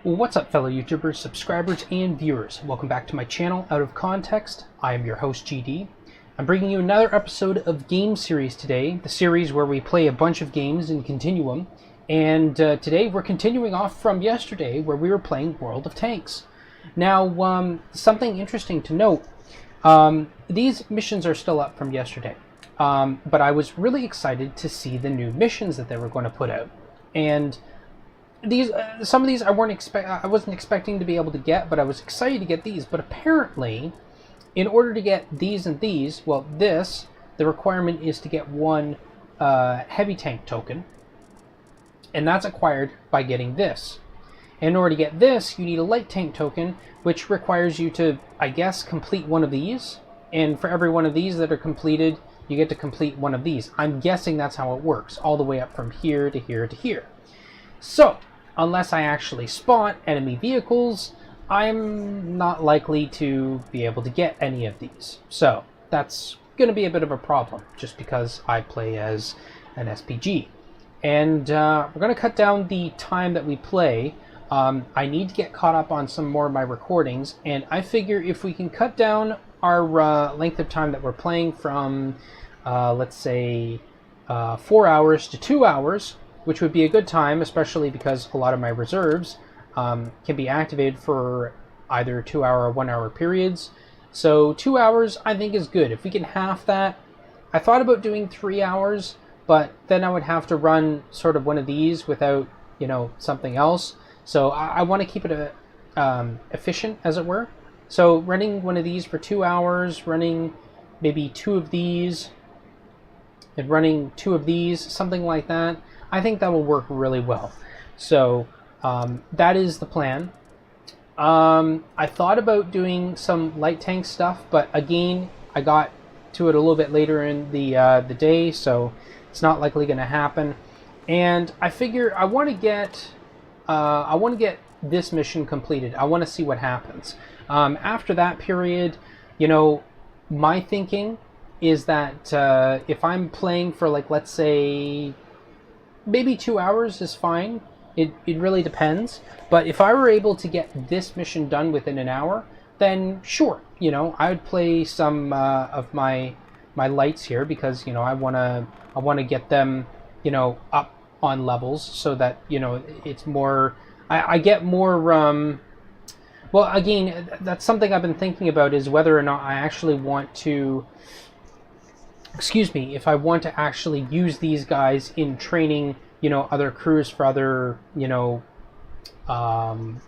What's up, fellow YouTubers, subscribers, and viewers? Welcome back to my channel, Out of Context. I am your host, GD. I'm bringing you another episode of Game Series today, the series where we play a bunch of games in continuum. And today we're continuing off from yesterday, where we were playing World of Tanks. Now, something interesting to note, these missions are still up from yesterday. But I was really excited to see the new missions that they were going to put out. And some of these I wasn't expecting to be able to get, but I was excited to get these. But apparently, in order to get these and these, well, the requirement is to get one heavy tank token, and that's acquired by getting this. In order to get this, you need a light tank token, which requires you to, I guess, complete one of these. And for every one of these that are completed, you get to complete one of these. I'm guessing that's how it works, all the way up from here to here to here. So, unless I actually spot enemy vehicles, I'm not likely to be able to get any of these. So, that's going to be a bit of a problem, just because I play as an SPG. And we're going to cut down the time that we play. I need to get caught up on some more of my recordings, and I figure if we can cut down our length of time that we're playing from, let's say, 4 hours to 2 hours, which would be a good time, especially because a lot of my reserves can be activated for either 2 hour or 1 hour periods. So 2 hours I think is good. If we can half that, I thought about doing 3 hours, but then I would have to run sort of one of these without, something else. So I want to keep it efficient, as it were. So running one of these for 2 hours, running maybe 2 of these, and running 2 of these, something like that. I think that will work really well. So that is the plan. I thought about doing some light tank stuff, but again, I got to it a little bit later in the day, so it's not likely going to happen. And I figure I want to get this mission completed. I want to see what happens. After that period, my thinking is that if I'm playing for, like, let's say, maybe 2 hours is fine. It really depends. But if I were able to get this mission done within an hour, then sure, I would play some of my lights here, because I want to get them up on levels, so that it's more. I get more. Well, again, that's something I've been thinking about, is whether or not I actually want to. Excuse me, if I want to actually use these guys in training, other crews for other,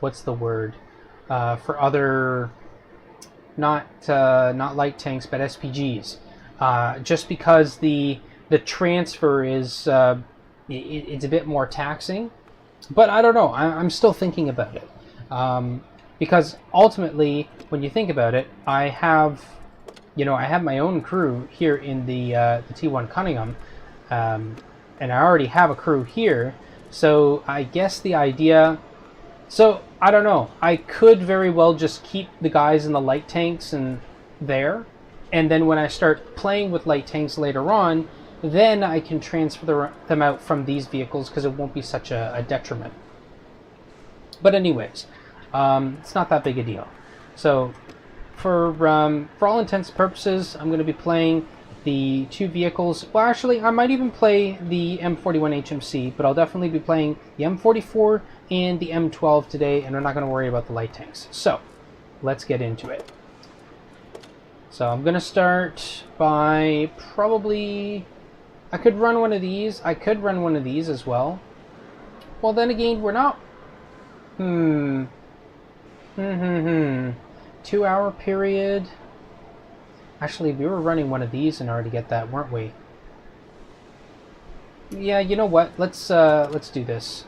what's the word? For other, not light tanks, but SPGs. Just because the transfer is, it's a bit more taxing. But I don't know, I'm still thinking about it. Because ultimately, when you think about it, I have my own crew here in the T1 Cunningham, and I already have a crew here, so I guess the idea... So, I don't know, I could very well just keep the guys in the light tanks and then when I start playing with light tanks later on, then I can transfer them out from these vehicles, because it won't be such a detriment. But anyways, it's not that big a deal. So, for all intents and purposes, I'm going to be playing the 2 vehicles. Well, actually, I might even play the M41 HMC, but I'll definitely be playing the M44 and the M12 today, and I'm not going to worry about the light tanks. So, let's get into it. So, I'm going to start by probably... I could run one of these. I could run one of these as well. Well, then again, we're not... 2 hour period. Actually, we were running one of these in order to get that, weren't we? Yeah, you know what? Let's do this.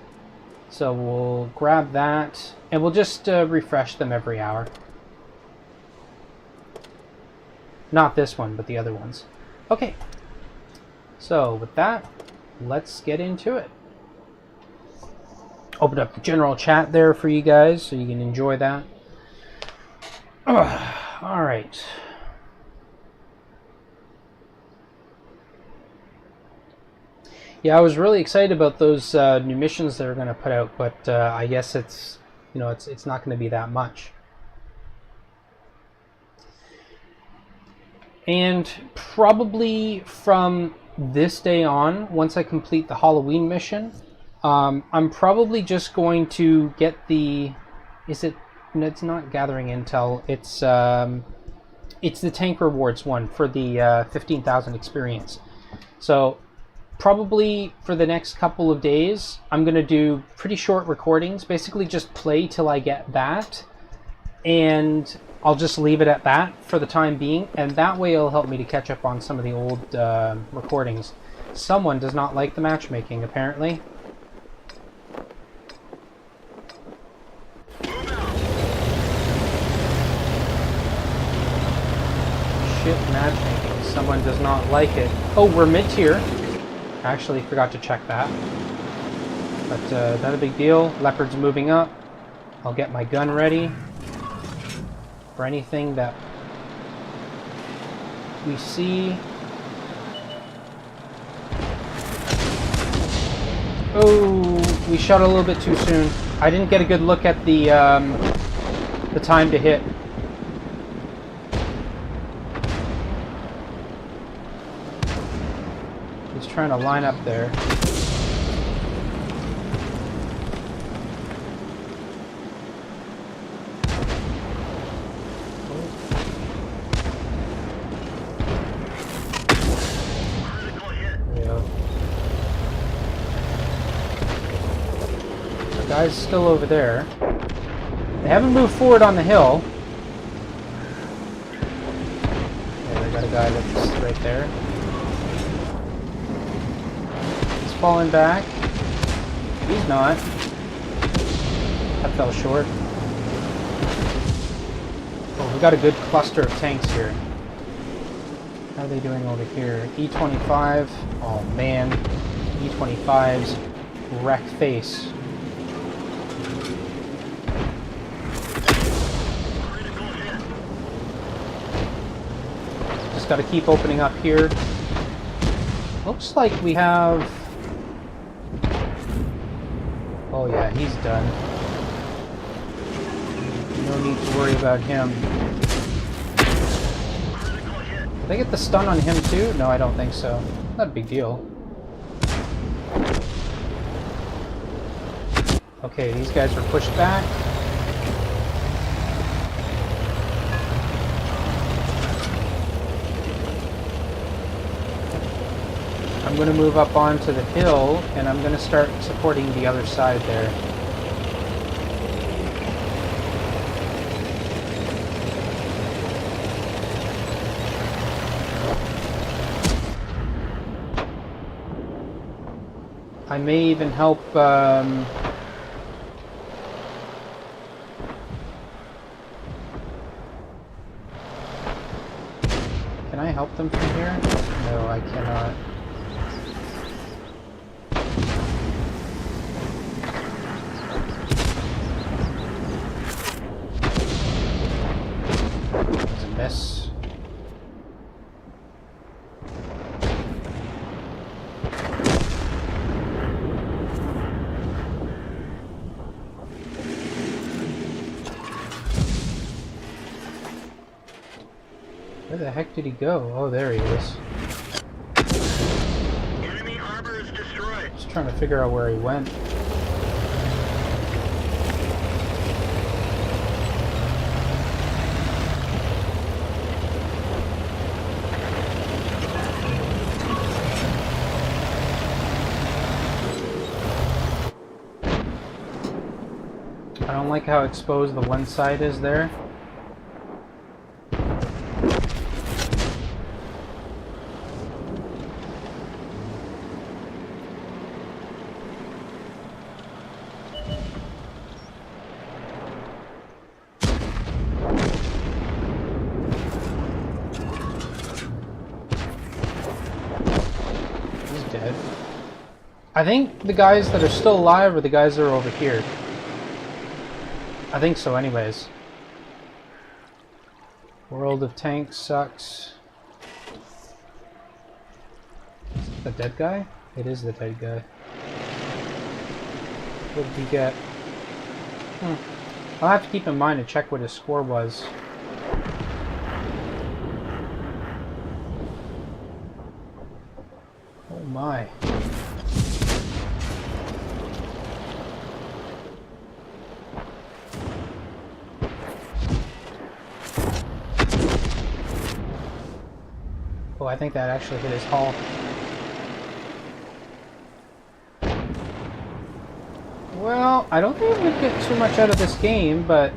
So we'll grab that, and we'll just refresh them every hour. Not this one, but the other ones. Okay. So with that, let's get into it. Open up the general chat there for you guys, so you can enjoy that. All right. Yeah, I was really excited about those new missions they're going to put out, but I guess it's you know, it's not going to be that much. And probably from this day on, once I complete the Halloween mission, I'm probably just going to get the... No, it's not gathering intel. It's the tank rewards one for the 15,000 experience. So probably for the next couple of days, I'm going to do pretty short recordings. Basically just play till I get that. And I'll just leave it at that for the time being. And that way it'll help me to catch up on some of the old recordings. Someone does not like the matchmaking, apparently. Matchmaking. Someone does not like it. Oh, we're mid-tier. I actually forgot to check that. But not a big deal. Leopard's moving up. I'll get my gun ready for anything that we see. Oh, we shot a little bit too soon. I didn't get a good look at the time to hit. Trying to line up there. Yeah. The guy's still over there. They haven't moved forward on the hill. Yeah, they got a guy that's right there. Falling back. He's not. That fell short. Oh, we got a good cluster of tanks here. How are they doing over here? E25. Oh man. E25's wreck face. Just gotta keep opening up here. Looks like we have... Oh yeah, he's done. No need to worry about him. Did I get the stun on him too? No, I don't think so. Not a big deal. Okay, these guys were pushed back. I'm going to move up onto the hill, and I'm going to start supporting the other side there. I may even help... Can I help them from here? No, I cannot. Miss. Where the heck did he go? Oh, there he is. Enemy harbor is destroyed. Just trying to figure out where he went. I don't like how exposed the one side is there. He's dead. I think the guys that are still alive are the guys that are over here. I think so anyways. World of Tanks sucks. Is it the dead guy? It is the dead guy. What did he get? I'll have to keep in mind to check what his score was. Oh my. Oh, I think that actually hit his hull. Well, I don't think we get too much out of this game, but...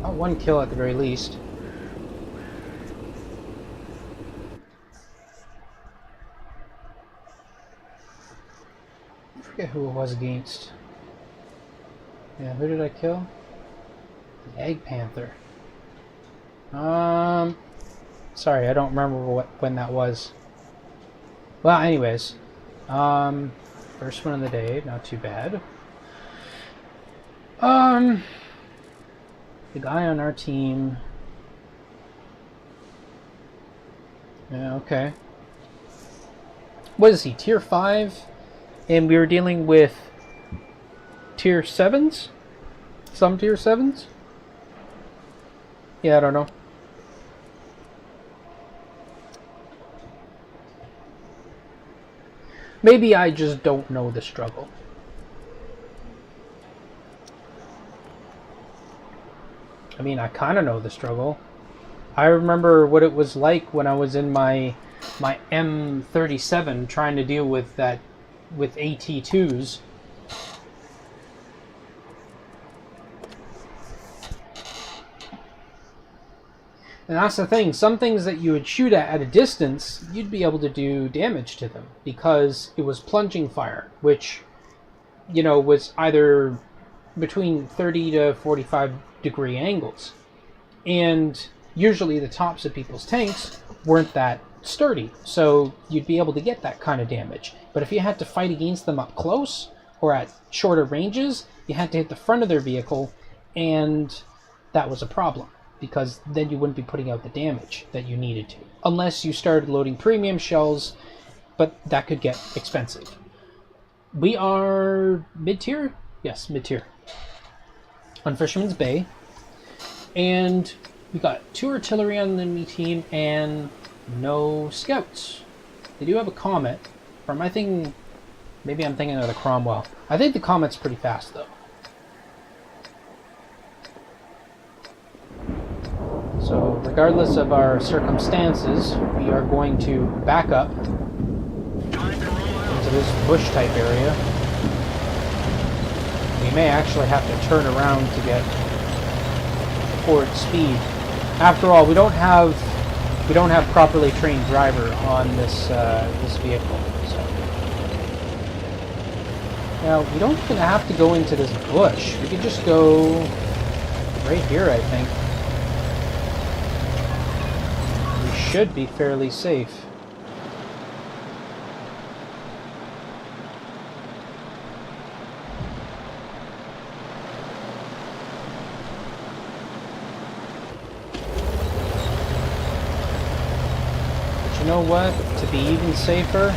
oh, one kill at the very least. I forget who it was against. Yeah, who did I kill? The Egg Panther. Sorry, I don't remember when that was. Well, anyways, first one of the day, not too bad. The guy on our team. Yeah, okay. What is he? Tier 5? And we were dealing with Tier 7s? Some Tier 7s? Yeah, I don't know. Maybe I just don't know the struggle. I mean, I kind of know the struggle. I remember what it was like when I was in my M37 trying to deal with that with AT2s. And that's the thing, some things that you would shoot at a distance, you'd be able to do damage to them because it was plunging fire, which, you know, was either between 30 to 45 degree angles. And usually the tops of people's tanks weren't that sturdy, so you'd be able to get that kind of damage. But if you had to fight against them up close or at shorter ranges, you had to hit the front of their vehicle, and that was a problem, because then you wouldn't be putting out the damage that you needed to. Unless you started loading premium shells, but that could get expensive. We are mid-tier? Yes, mid-tier. On Fisherman's Bay. And we got 2 artillery on the enemy team and no scouts. They do have a Comet. Or am I thinking... maybe I'm thinking of the Cromwell. I think the Comet's pretty fast, though. So, regardless of our circumstances, we are going to back up into this bush-type area. We may actually have to turn around to get forward speed. After all, we don't have properly trained driver on this this vehicle. So now we don't even have to go into this bush. We could just go right here, I think. Should be fairly safe. But you know what? To be even safer,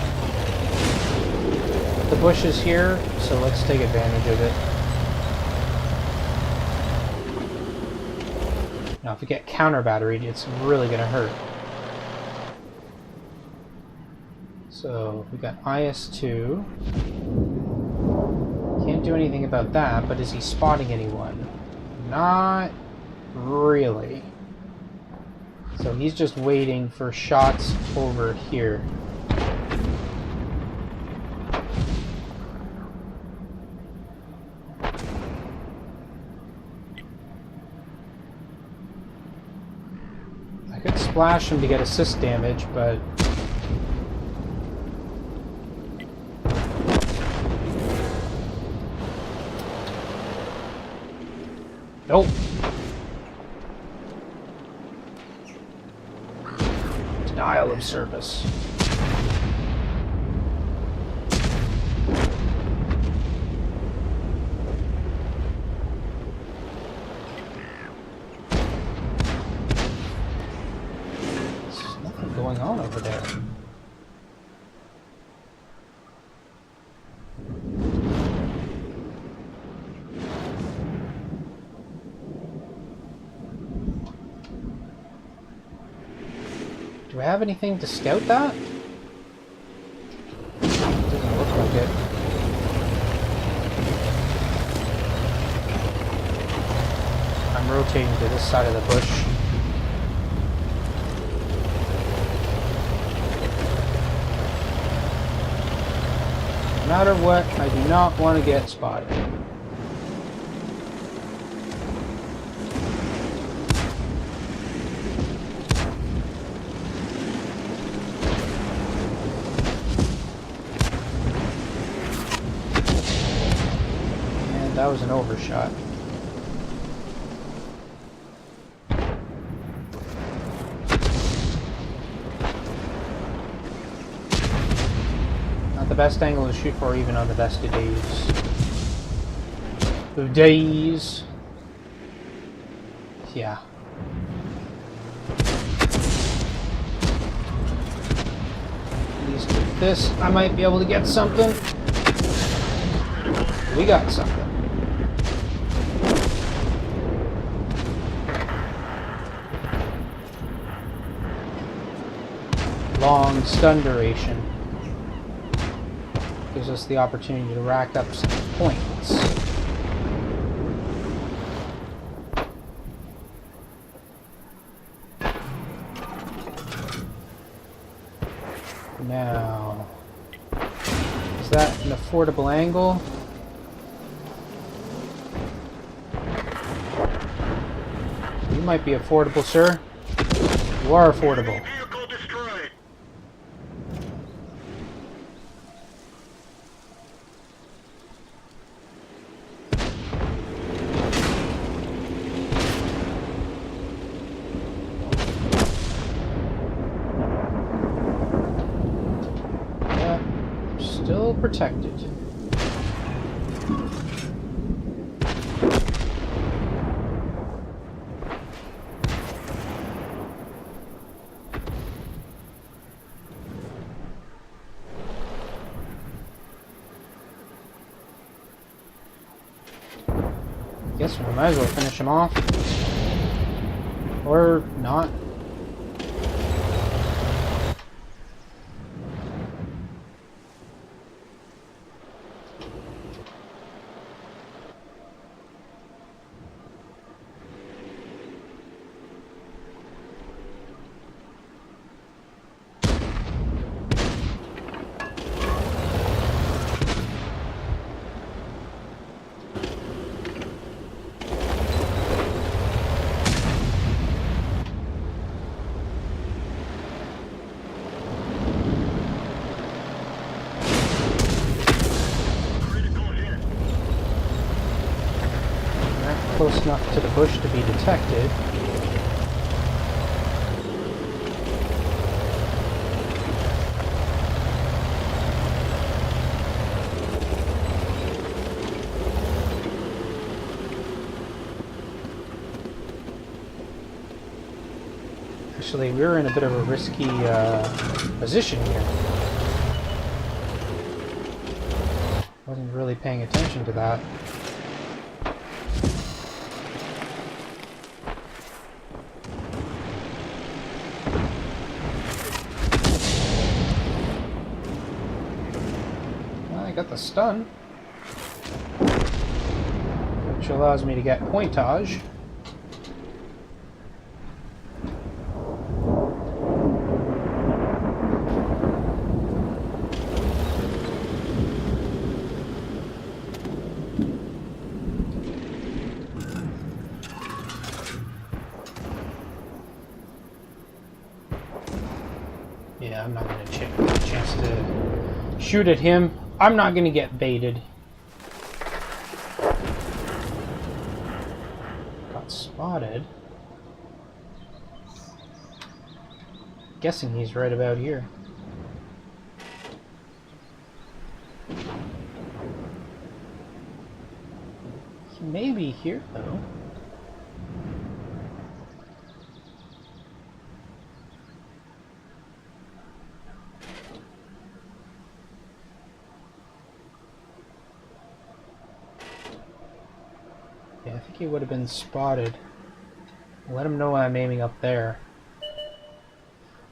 the bush is here, so let's take advantage of it. Now, if we get counter batteried, it's really going to hurt. So, we got IS-2. Can't do anything about that, but is he spotting anyone? Not really. So he's just waiting for shots over here. I could splash him to get assist damage, but... nope. Denial of service. There's nothing going going on over there? Do I have anything to scout that? Doesn't look like it. I'm rotating to this side of the bush. No matter what, I do not want to get spotted. And that was an overshot. The best angle to shoot for even on the best of days. Yeah. At least with this, I might be able to get something. We got something. Long stun duration. Gives us the opportunity to rack up some points. Now, is that an affordable angle? You might be affordable, sir. You are affordable. Vehicle destroyed. Still protected. Guess we might as well finish him off. Or not. Close enough to the bush to be detected. Actually, we're in a bit of a risky position here. Wasn't really paying attention to that. I got the stun, which allows me to get pointage. Yeah, I'm not going to take a chance to shoot at him. I'm not going to get baited. Got spotted. Guessing he's right about here. He may be here, though. think he would have been spotted. Let him know I'm aiming up there.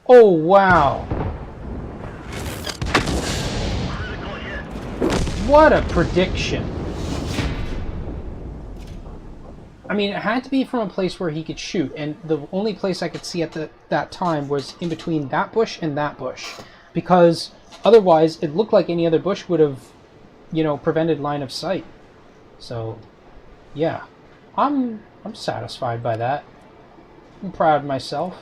Oh, wow! What a prediction! I mean, it had to be from a place where he could shoot, and the only place I could see at that time was in between that bush and that bush. Because otherwise, it looked like any other bush would have, you know, prevented line of sight. So, yeah. I'm satisfied by that. I'm proud of myself.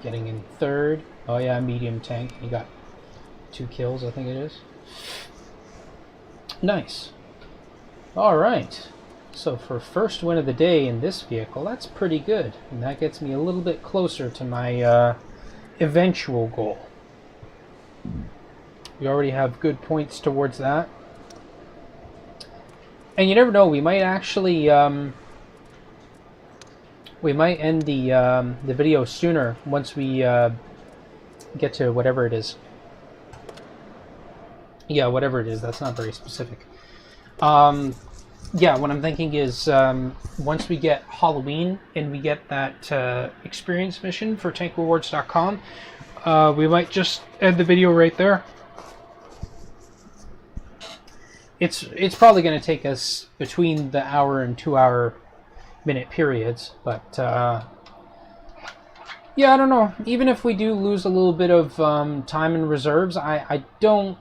Getting in third. Oh yeah, medium tank. He got 2 kills, I think it is. Nice. Alright. So for first win of the day in this vehicle, that's pretty good. And that gets me a little bit closer to my eventual goal. We already have good points towards that. And you never know, we might actually we might end the video sooner once we get to whatever it is. Yeah, whatever it is. That's not very specific. Yeah, what I'm thinking is once we get Halloween and we get that experience mission for tankrewards.com, we might just end the video right there. It's probably going to take us between the hour and 2 hour minute periods, but yeah, I don't know. Even if we do lose a little bit of time in reserves, I don't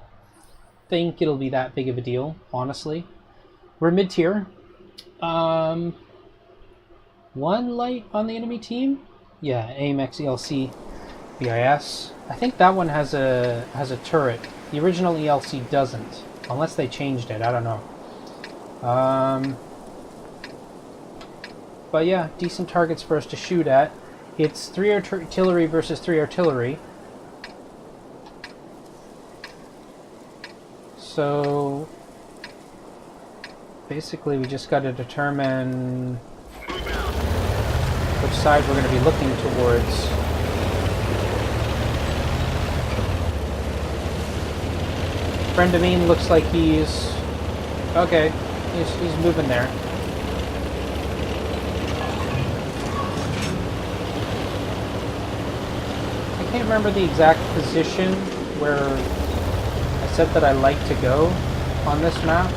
think it'll be that big of a deal, honestly. We're mid-tier. 1 light on the enemy team. Yeah, AMX ELC BIS. I think that one has a turret. The original ELC doesn't, unless they changed it. I don't know. But yeah, decent targets for us to shoot at. It's 3 artillery versus 3 artillery. So basically we just got to determine which side we're going to be looking towards. Friend of mine looks like he's... okay, he's moving there. I can't remember the exact position where I said that I like to go on this map.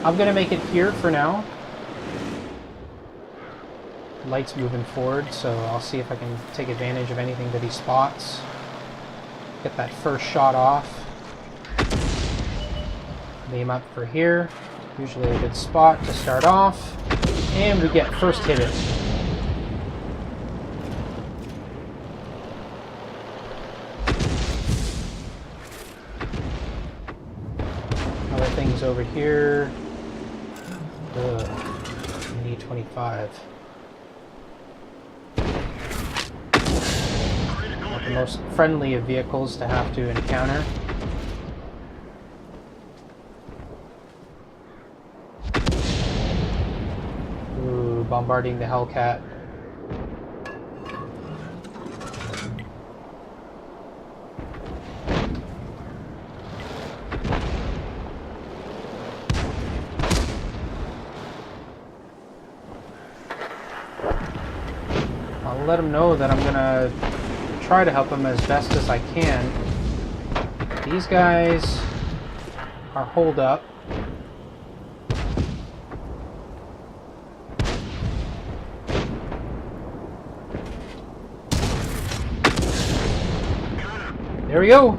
I'm going to make it here for now. Light's moving forward, so I'll see if I can take advantage of anything that he spots. Get that first shot off. Aim up for here. Usually a good spot to start off. And we get first hit it. Other things over here. Ugh. I need 25. Not the most friendly of vehicles to have to encounter. Ooh, bombarding the Hellcat. I'll let him know that I'm gonna try to help him as best as I can. These guys are holed up. There we go.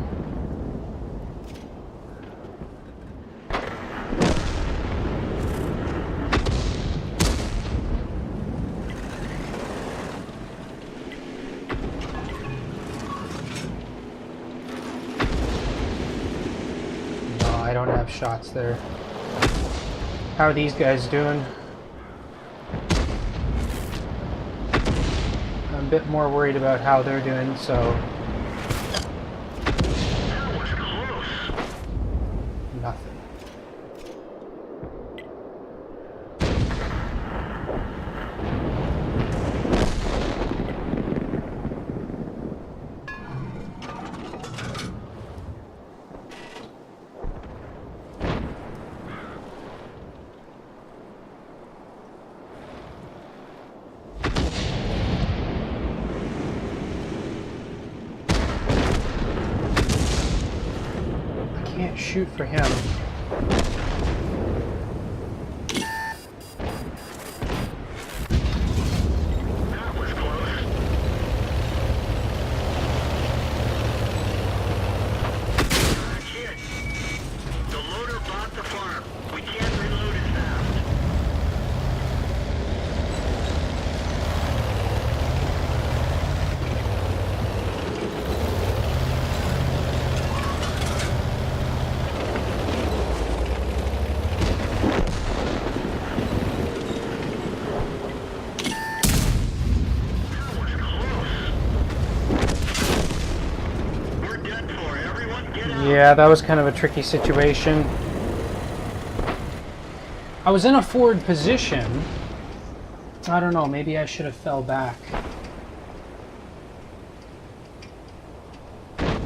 I don't have shots there. How are these guys doing? I'm a bit more worried about how they're doing, so... nothing. shoot for him. That was close. Shit. The loader bought the farm. We can't reload as fast. Yeah, that was kind of a tricky situation. I was in a forward position. I don't know, maybe I should have fell back.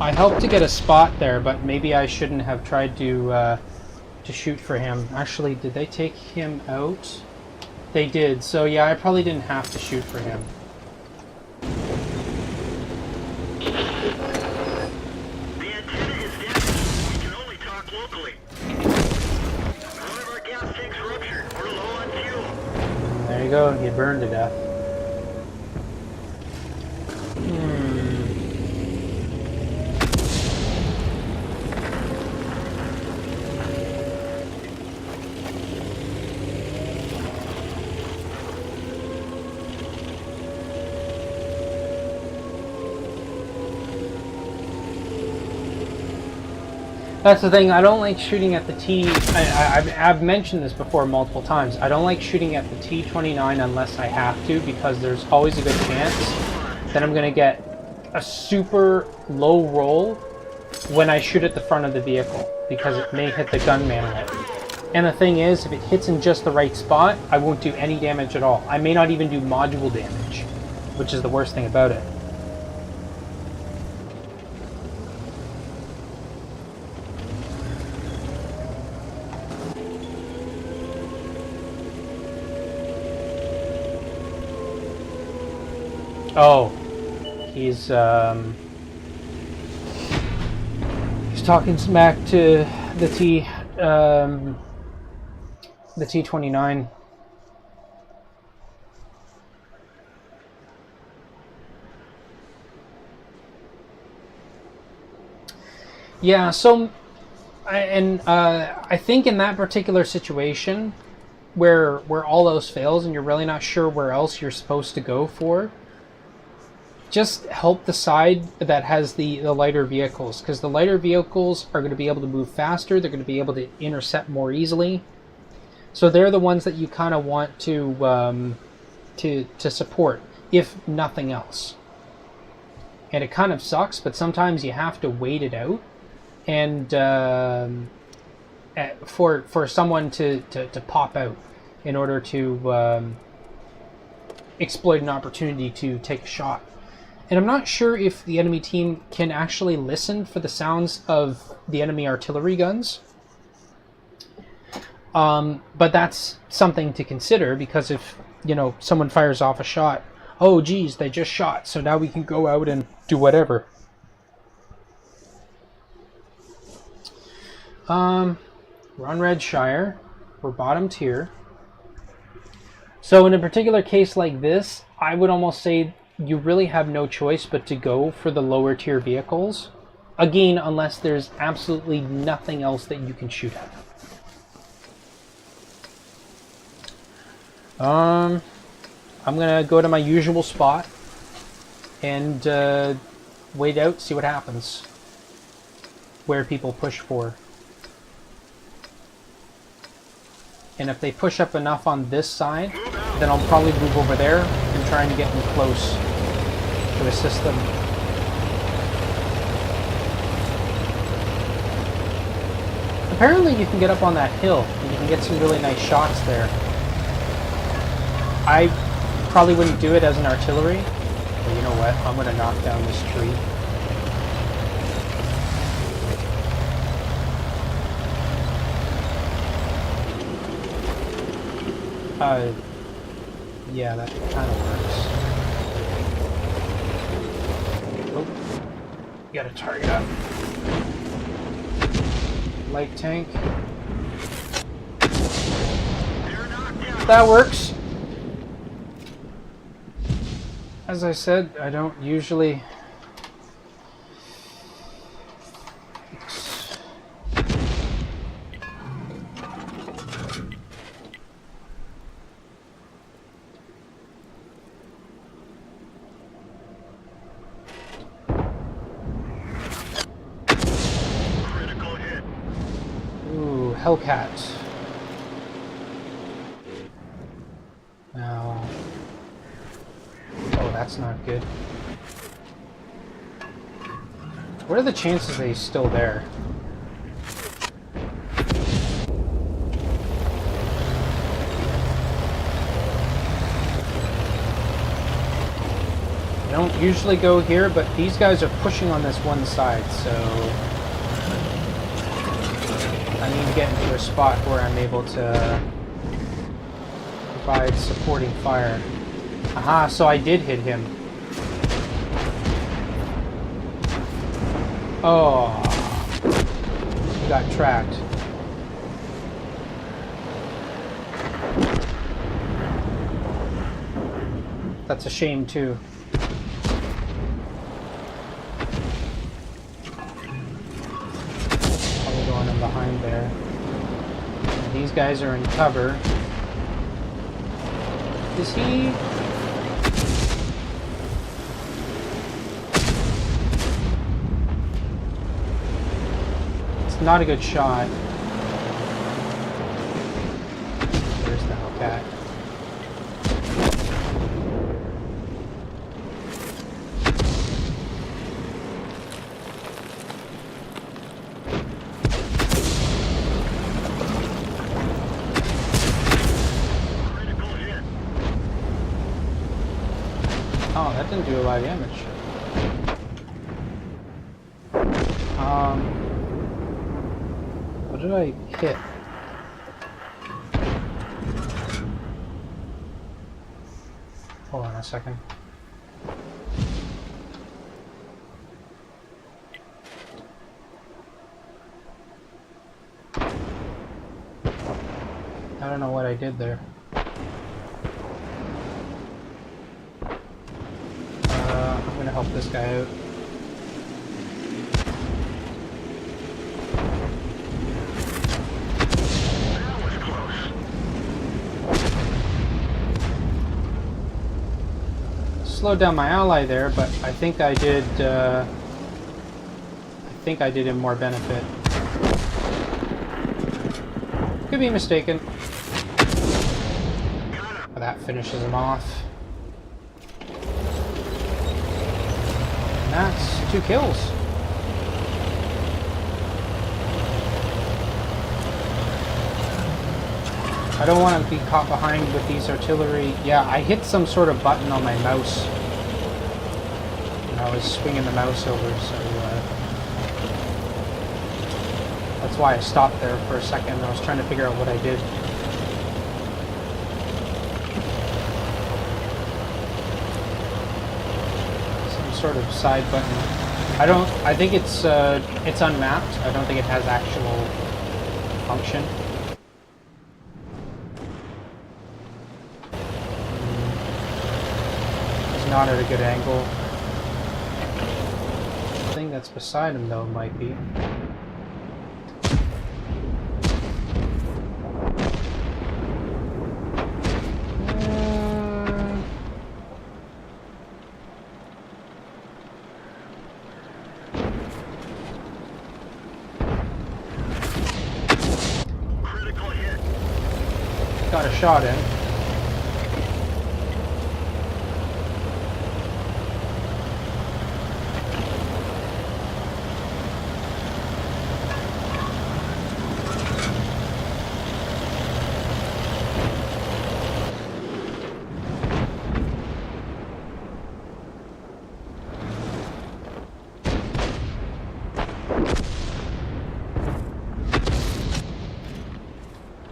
I hoped to get a spot there, but maybe I shouldn't have tried to shoot for him. Actually, did they take him out? They did, so yeah, I probably didn't have to shoot for him. There you go, he burned to death. That's the thing, I don't like shooting at the T. I've mentioned this before multiple times. I don't like shooting at the T-29 unless I have to, because there's always a good chance that I'm going to get a super low roll when I shoot at the front of the vehicle, because it may hit the gun manlet. And the thing is, if it hits in just the right spot, I won't do any damage at all. I may not even do module damage, which is the worst thing about it. Oh, he's talking smack to the T-29. Yeah, so I think in that particular situation where all else fails and you're really not sure where else you're supposed to go for, just help the side that has the lighter vehicles, because the lighter vehicles are going to be able to move faster, they're going to be able to intercept more easily. So they're the ones that you kind of want to support, if nothing else. And it kind of sucks, but sometimes you have to wait it out, and for someone to pop out in order to exploit an opportunity to take a shot. And I'm not sure if the enemy team can actually listen for the sounds of the enemy artillery guns. But that's something to consider, because if, you know, someone fires off a shot, oh geez, they just shot, so now we can go out and do whatever. We're on Redshire. We're bottom tier. So in a particular case like this, I would almost say you really have no choice but to go for the lower tier vehicles. Again, unless there's absolutely nothing else that you can shoot at. I'm gonna go to my usual spot and wait out, see what happens. Where people push for. And if they push up enough on this side, then I'll probably move over there and try and get them close to assist them. Apparently you can get up on that hill and you can get some really nice shots there. I probably wouldn't do it as an artillery, but you know what, I'm going to knock down this tree. Yeah, that kind of works. Oh, got a target up. light tank. They're knocked out. That works. As I said, I don't usually... Critical hit. Ooh, Hellcat. Now... Oh, that's not good. What are the chances that he's still there? I don't usually go here, but these guys are pushing on this one side, so I need to get into a spot where I'm able to provide supporting fire. Aha, so I did hit him. Oh, he got tracked. That's a shame too. Probably going in behind there. And these guys are in cover. Is he... Not a good shot. There's the Hellcat. Critical hit. Oh, that didn't do a lot of damage. What did I hit? Hold on a second. I don't know what I did there. I'm gonna help this guy out. Slowed down my ally there, but I think I did him more benefit. Could be mistaken. But that finishes him off. And that's 2 kills. I don't want to be caught behind with these artillery. Yeah, I hit some sort of button on my mouse when I was swinging the mouse over, so that's why I stopped there for a second. I was trying to figure out what I did. Some sort of side button. I think it's unmapped. I don't think it has actual function. Not at a good angle. The thing that's beside him though might be. Critical hit. Got a shot in.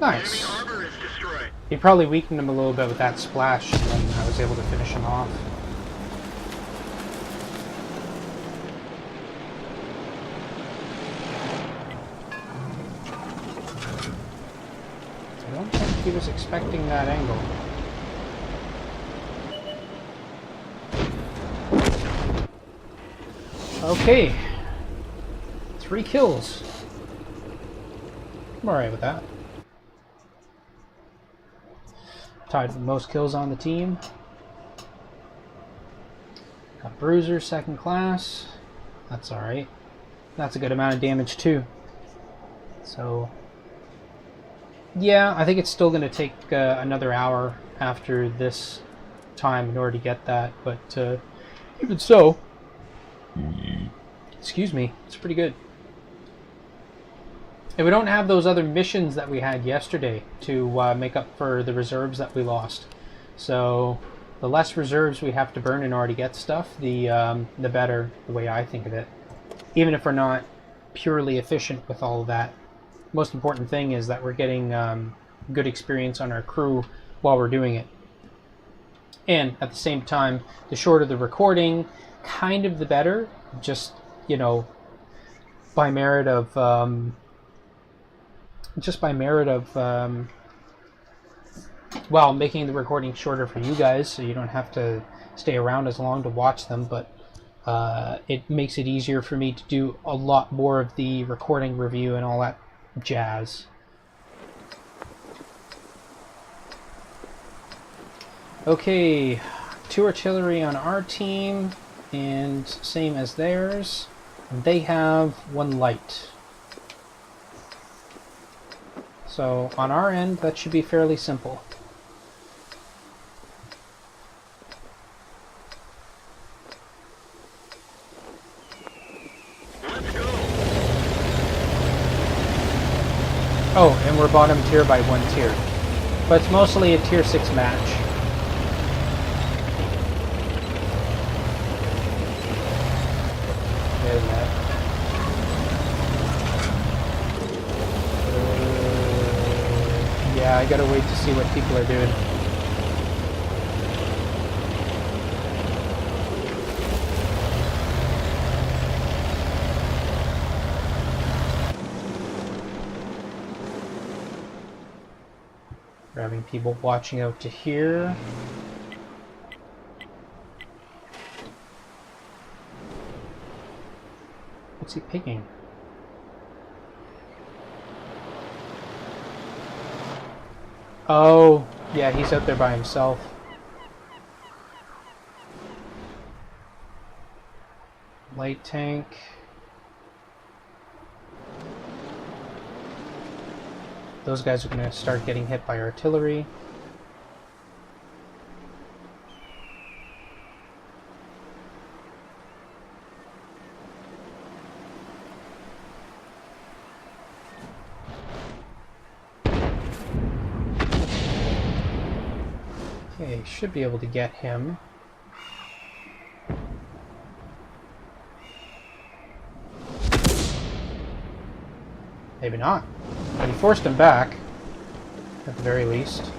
Nice. Enemy armor is destroyed. He probably weakened him a little bit with that splash, and then I was able to finish him off. he was expecting that angle. Okay. 3 kills. I'm alright with that. Tied for most kills on the team. Got Bruiser, second class. That's alright. That's a good amount of damage too. So, yeah, I think it's still going to take another hour after this time in order to get that, but even so, excuse me, it's pretty good. And we don't have those other missions that we had yesterday to make up for the reserves that we lost. So the less reserves we have to burn in order to get stuff, the better, the way I think of it. Even if we're not purely efficient with all of that. Most important thing is that we're getting good experience on our crew while we're doing it. And at the same time, the shorter the recording, kind of the better. Just, you know, by merit of well, making the recording shorter for you guys, so you don't have to stay around as long to watch them. But it makes it easier for me to do a lot more of the recording review and all that jazz. Okay, 2 artillery on our team, and same as theirs. They have 1 light. So on our end, that should be fairly simple. Oh, and we're bottom tier by 1 tier. But it's mostly a tier 6 match. There's that. Yeah, I gotta wait to see what people are doing. Grabbing people watching out to here. What's he picking? Oh, yeah, he's out there by himself. Light tank. Those guys are going to start getting hit by artillery. Okay, should be able to get him. Maybe not. But he forced him back, at the very least.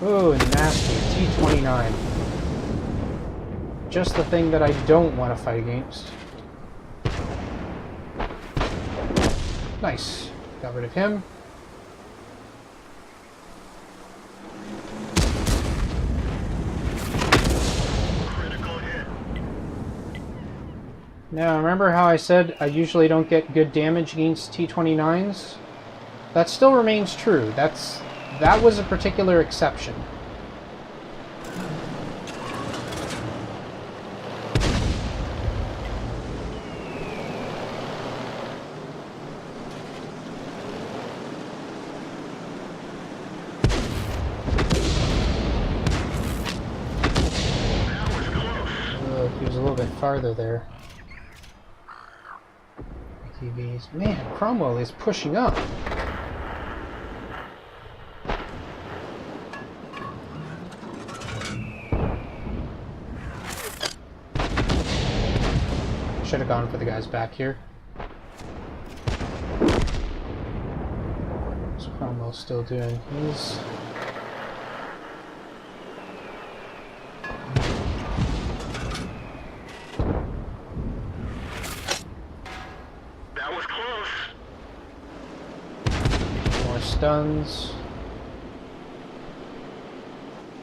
Ooh, nasty. T-29. Just the thing that I don't want to fight against. Nice. Got rid of him. Now, remember how I said I usually don't get good damage against T-29s? That still remains true. That was a particular exception. He was a little bit farther there. TVs. Man, Cromwell is pushing up. Should have gone for the guys back here. What's Cromwell still doing? He's... stuns,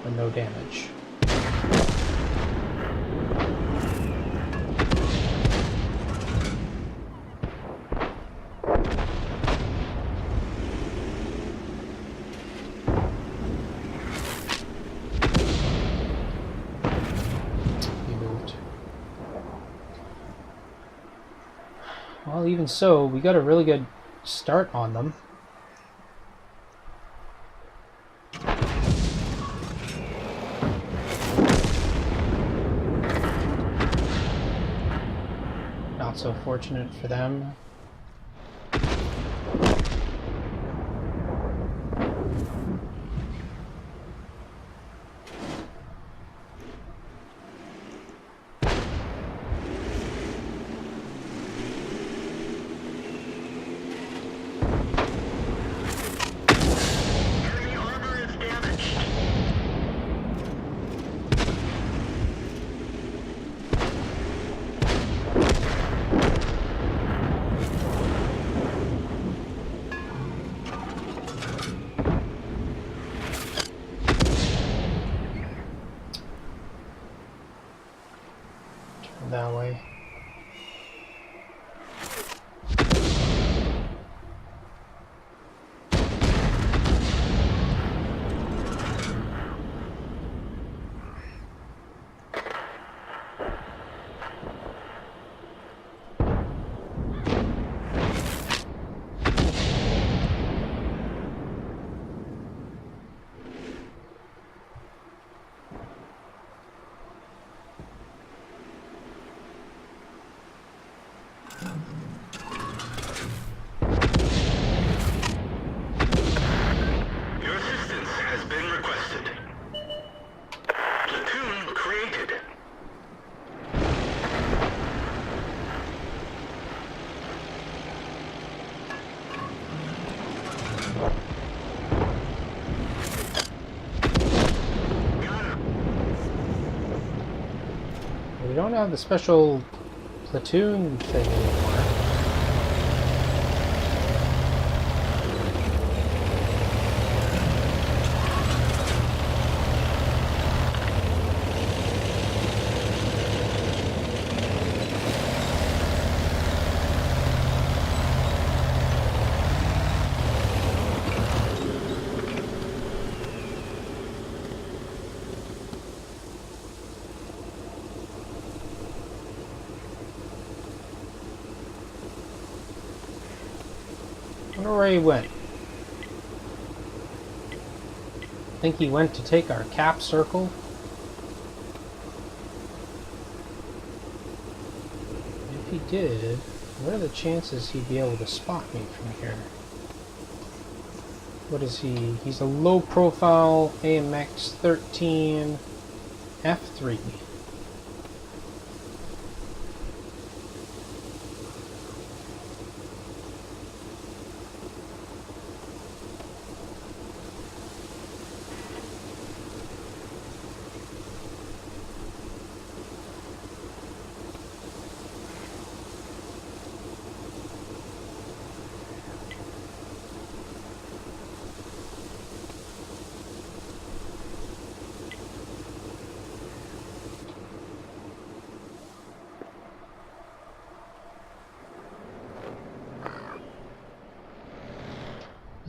but no damage. Well, even so, we got a really good start on them. Not so fortunate for them. That way. Your assistance has been requested. Platoon created. Got him. We don't have the special platoon thing anymore. I wonder where he went. I think he went to take our cap circle. If he did, what are the chances he'd be able to spot me from here? What is he? He's a low profile AMX 13 F3.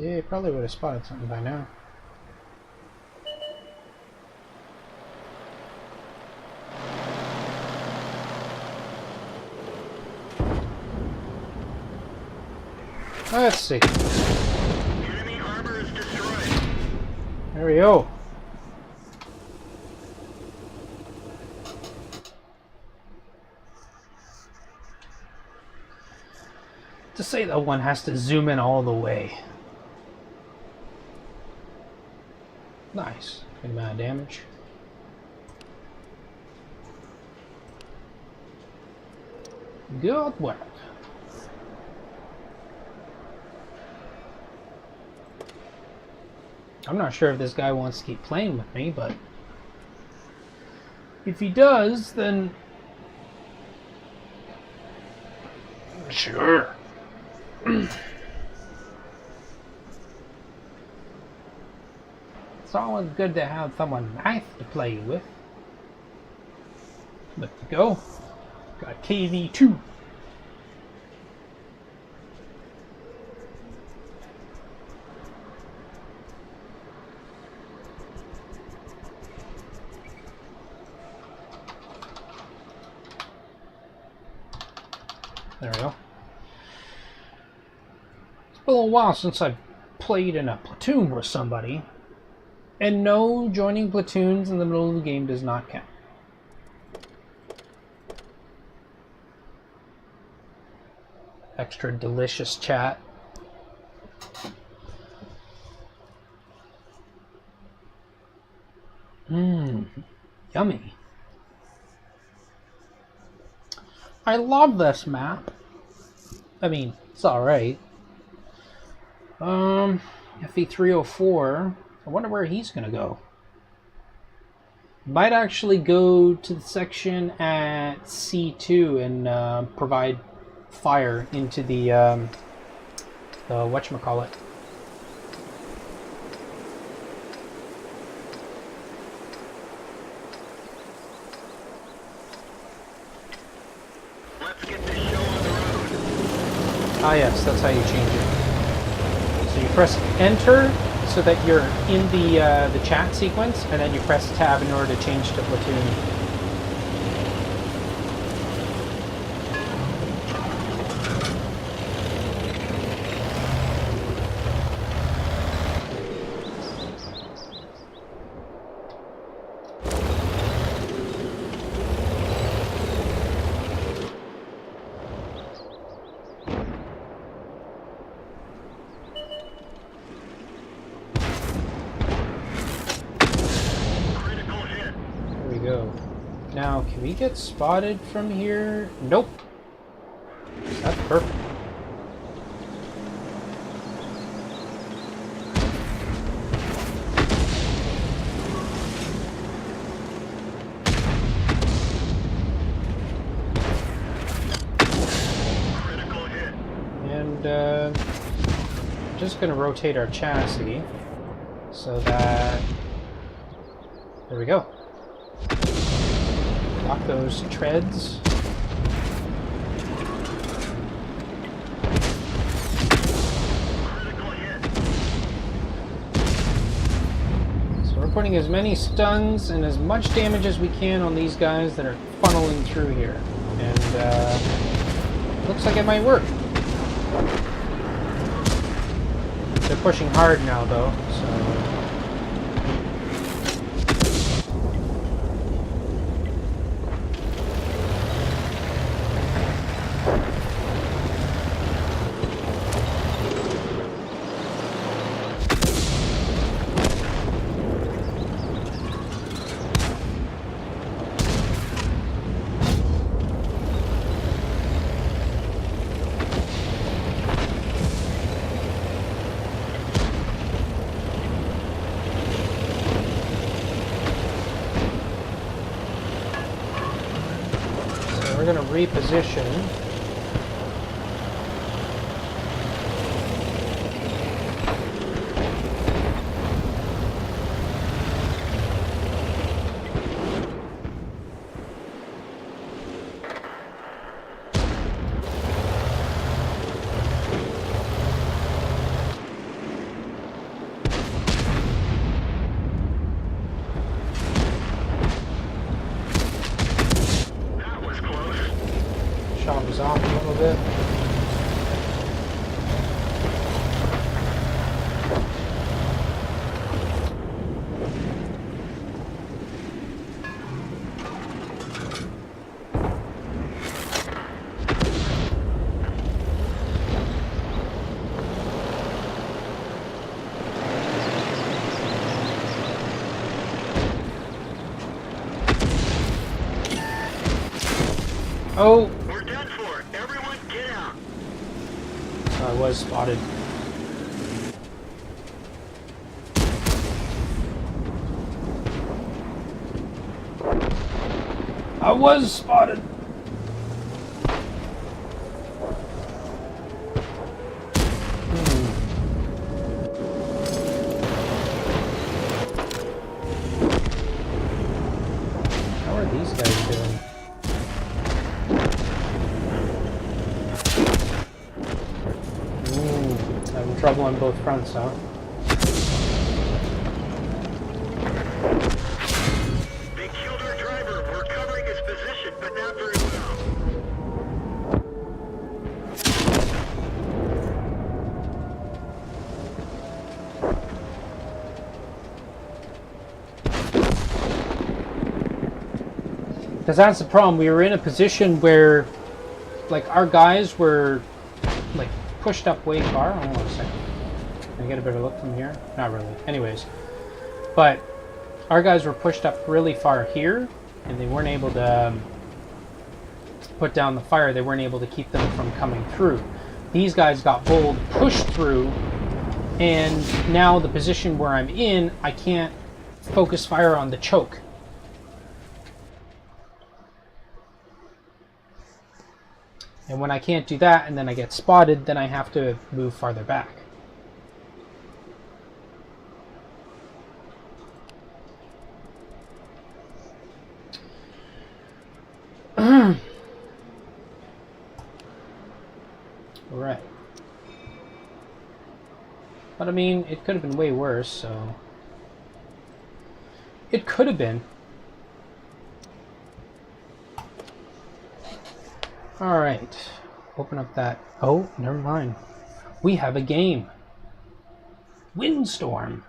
Yeah, he probably would have spotted something by now. Let's see. Enemy armor is destroyed. There we go. To say that one has to zoom in all the way. Nice. Good amount of damage. Good work. I'm not sure if this guy wants to keep playing with me, but if he does, then sure. It's always good to have someone nice to play with. Let's go. Got KV2. There we go. It's been a little while since I've played in a platoon with somebody. And no, joining platoons in the middle of the game does not count. Extra delicious chat. Yummy. I love this map. I mean, it's alright. FE304. I wonder where he's gonna go. Might actually go to the section at C2 and provide fire into the whatchamacallit. Let's get this show on the road. Ah yes, that's how you change it. So you press enter so that you're in the chat sequence, and then you press tab in order to change to platoon. Critical hit. There we go. Now, can we get spotted from here? Nope. That's perfect. Critical hit. And just going to rotate our chassis so that, there we go. Lock those treads. Critical hit. So we're putting as many stuns and as much damage as we can on these guys that are funneling through here. And looks like it might work. They're pushing hard now though, so... We're going to reposition. That was close. Shot us off a little bit. Oh, We're done for. Everyone get out. I was spotted. I was spotted. What are these guys doing? Having trouble on both fronts, huh? They killed our driver. We're covering his position, but not very well. Because that's the problem. We were in a position where, like, our guys were, like, pushed up way far. Hold on a second. Can I get a better look from here? Not really. Anyways. But our guys were pushed up really far here, and they weren't able to put down the fire. They weren't able to keep them from coming through. These guys got bold, pushed through, and now the position where I'm in, I can't focus fire on the choke. And when I can't do that, and then I get spotted, then I have to move farther back. Right. But I mean, it could have been way worse, so... It could have been. Alright. Open up that... Oh, never mind. We have a game. Windstorm.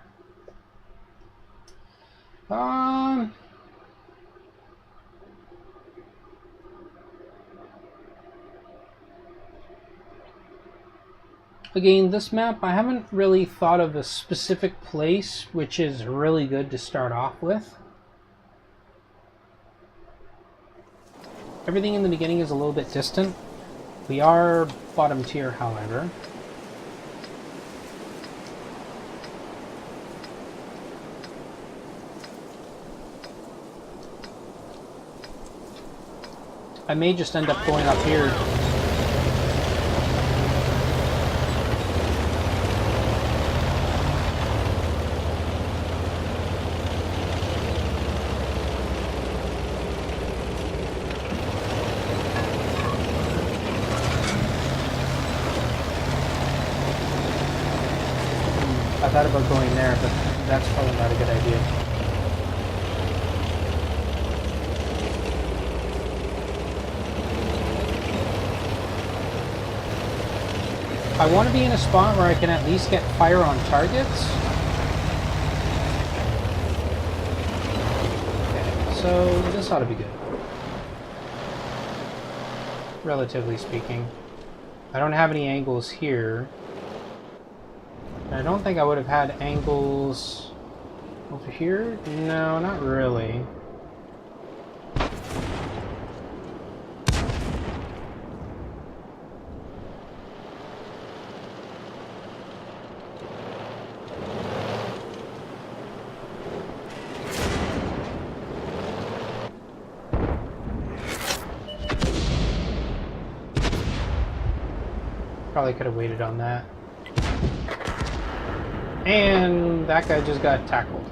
Again, this map, I haven't really thought of a specific place which is really good to start off with. Everything in the beginning is a little bit distant. We are bottom tier, however. I may just end up going up here. I thought about going there, but that's probably not a good idea. I want to be in a spot where I can at least get fire on targets. Okay, so this ought to be good. Relatively speaking. I don't have any angles here. I don't think I would have had angles over here. No, not really. Probably could have waited on that. And that guy just got tackled.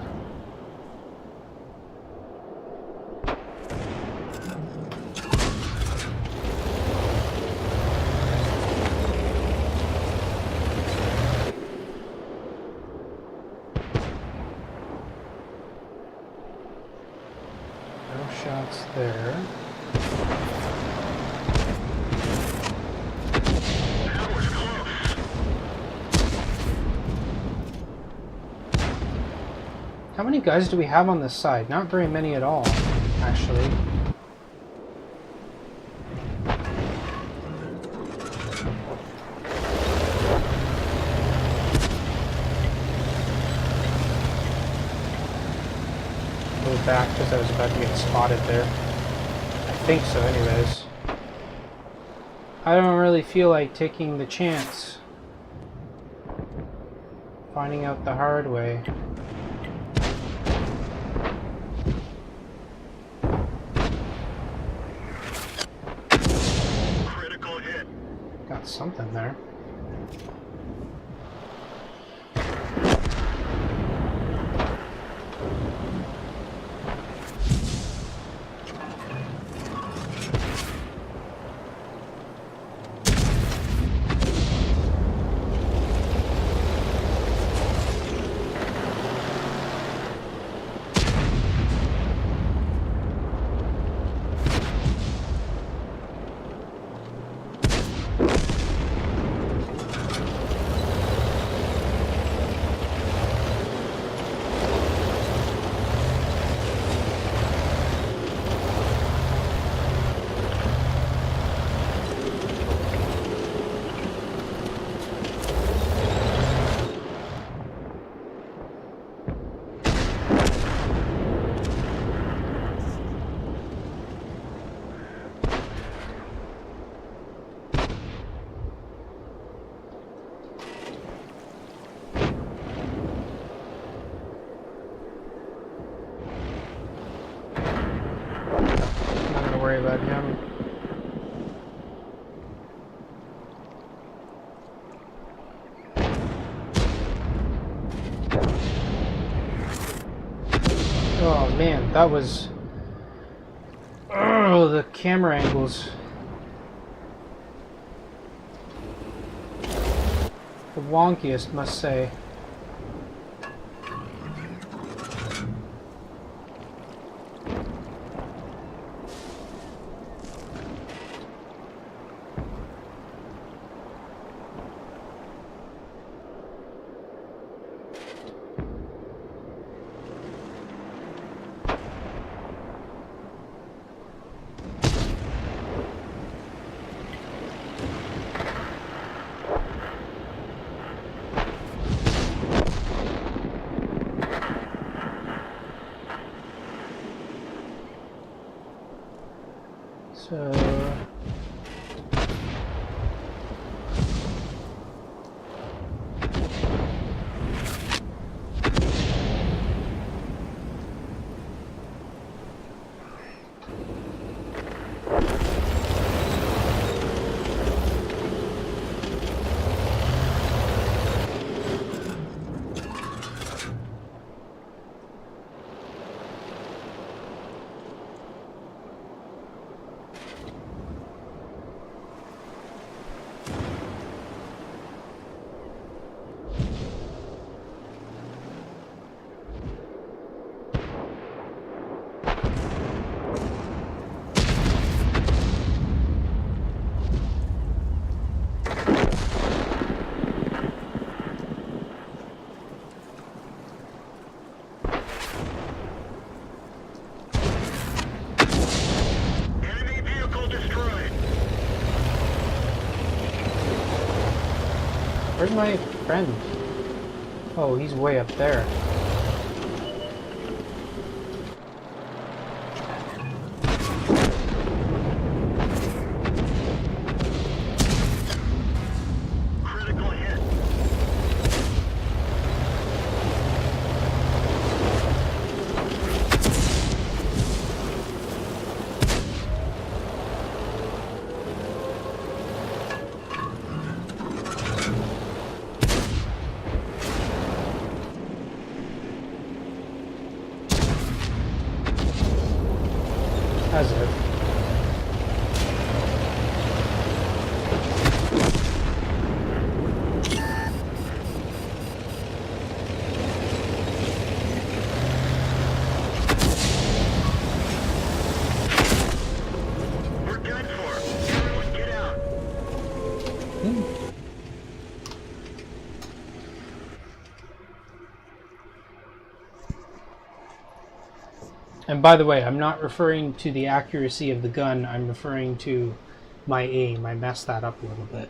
No shots there. How many guys do we have on this side? Not very many at all, actually. Move back because I was about to get spotted there. I think so, anyways. I don't really feel like taking the chance. Finding out the hard way. Got something there. worry about him. Oh man, that was... Oh, the camera angles. The wonkiest, must say. So... Enemy vehicle destroyed. Where's my friend? Oh, he's way up there. Critical hit. As if. We're done for. Everyone get out. And by the way, I'm not referring to the accuracy of the gun, I'm referring to my aim. I messed that up a little bit.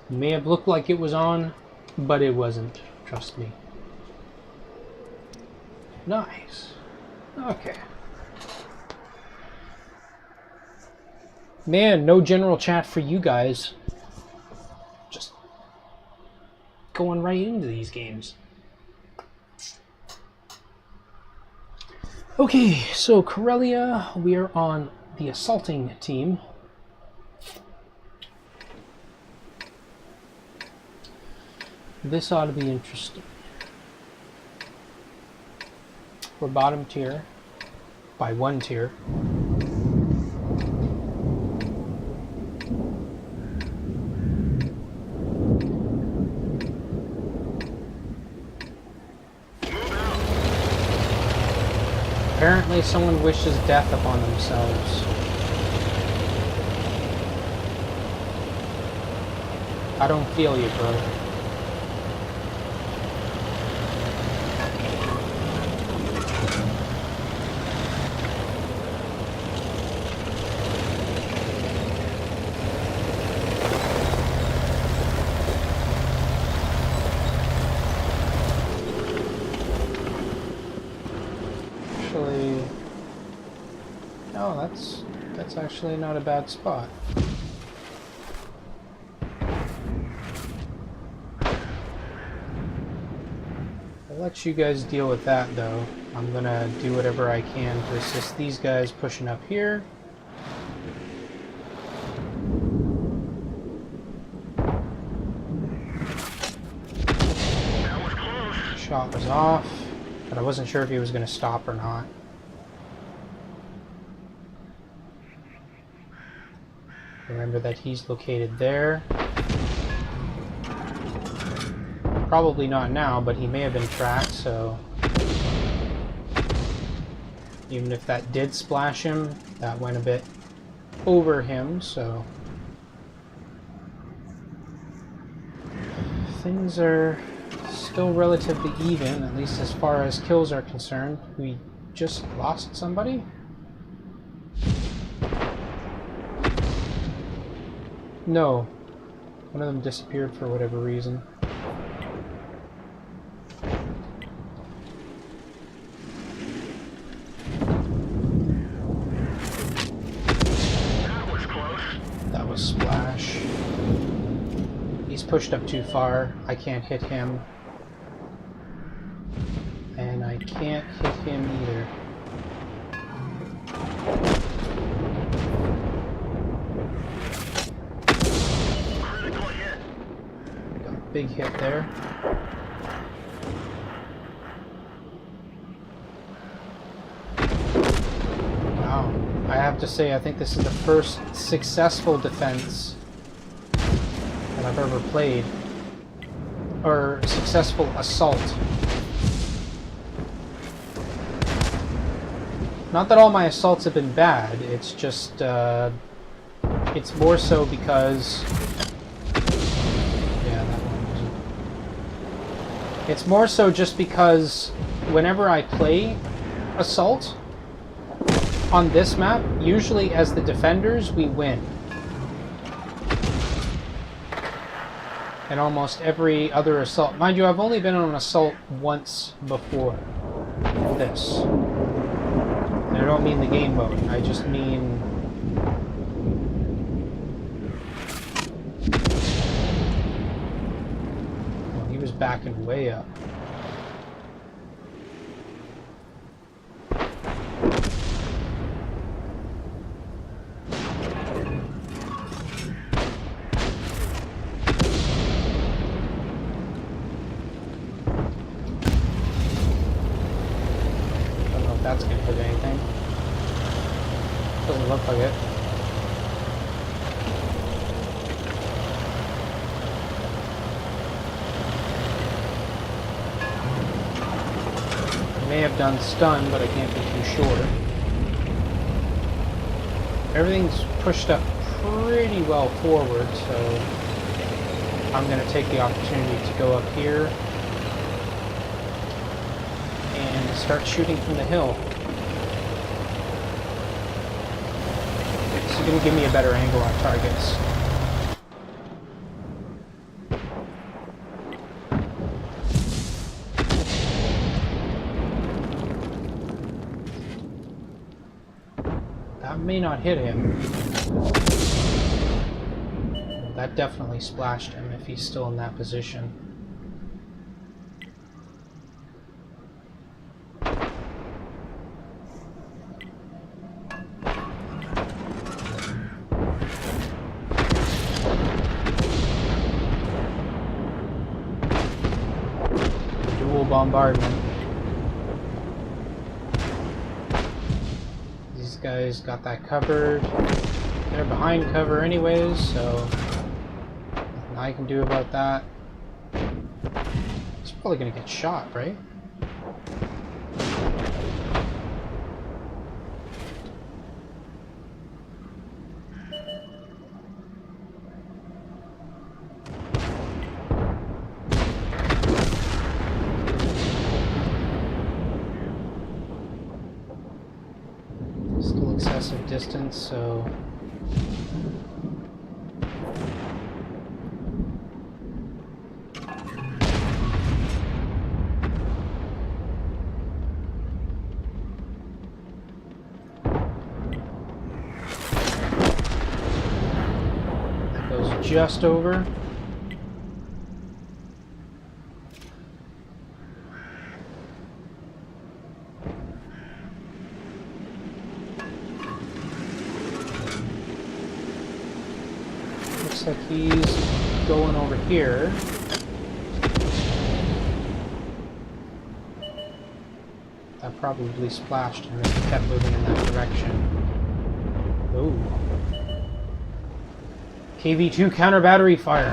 It may have looked like it was on, but it wasn't. Trust me. Nice. Okay. Man, no general chat for you guys. Just going right into these games. Okay, so Corellia, we are on the assaulting team. This ought to be interesting. We're bottom tier by 1 tier. Apparently someone wishes death upon themselves. I don't feel you, bro. Oh, that's actually not a bad spot. I'll let you guys deal with that though. I'm gonna do whatever I can to assist these guys pushing up here. shot was off, but I wasn't sure if he was going to stop or not. Remember that he's located there. Probably not now, but he may have been tracked, so even if that did splash him, that went a bit over him, so things are still relatively even, at least as far as kills are concerned. We just lost somebody? No. One of them disappeared for whatever reason. That was close. That was Splash. He's pushed up too far. I can't hit him. And I can't hit him either. Critical hit. Got a big hit there. Wow. I have to say, I think this is the first successful defense that I've ever played. Or successful assault. Not that all my assaults have been bad, it's just, it's more so because... Yeah, that one wasn't. It's more so just because whenever I play assault on this map, usually as the defenders, we win. And almost every other assault... Mind you, I've only been on an assault once before this. And I don't mean the game mode, I just mean... Well, he was backing way up. That's gonna hit anything. Doesn't look like it. I may have done stun, but I can't be too sure. Everything's pushed up pretty well forward, so I'm gonna take the opportunity to go up here and start shooting from the hill. This is going to give me a better angle on targets. That may not hit him. That definitely splashed him if he's still in that position. Bombardment. These guys got that covered. They're behind cover anyways, so nothing I can do about that. He's probably gonna get shot, right? Excessive distance, so that goes just over. Looks like he's going over here. That probably splashed and then kept moving in that direction. Ooh. KV-2 counter battery fire.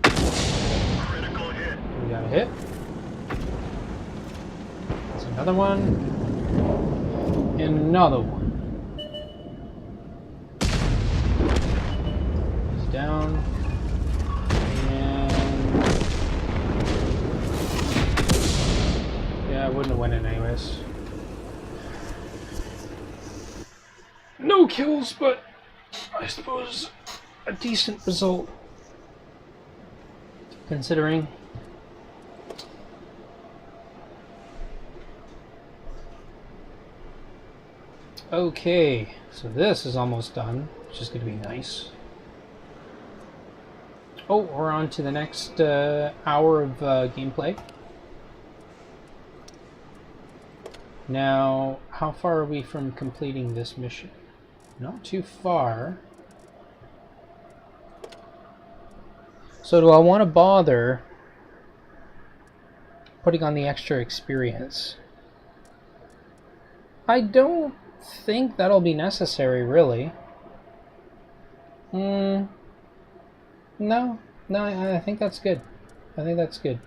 Critical hit. We got a hit. That's another one. And another one. He's down. I wouldn't have won it anyways. No kills, but I suppose a decent result considering. Okay, so this is almost done, which is going to be nice. Oh, we're on to the next hour of gameplay. Now, how far are we from completing this mission? Not too far. So do I want to bother putting on the extra experience? I don't think that'll be necessary, really. No, I think that's good. I think that's good.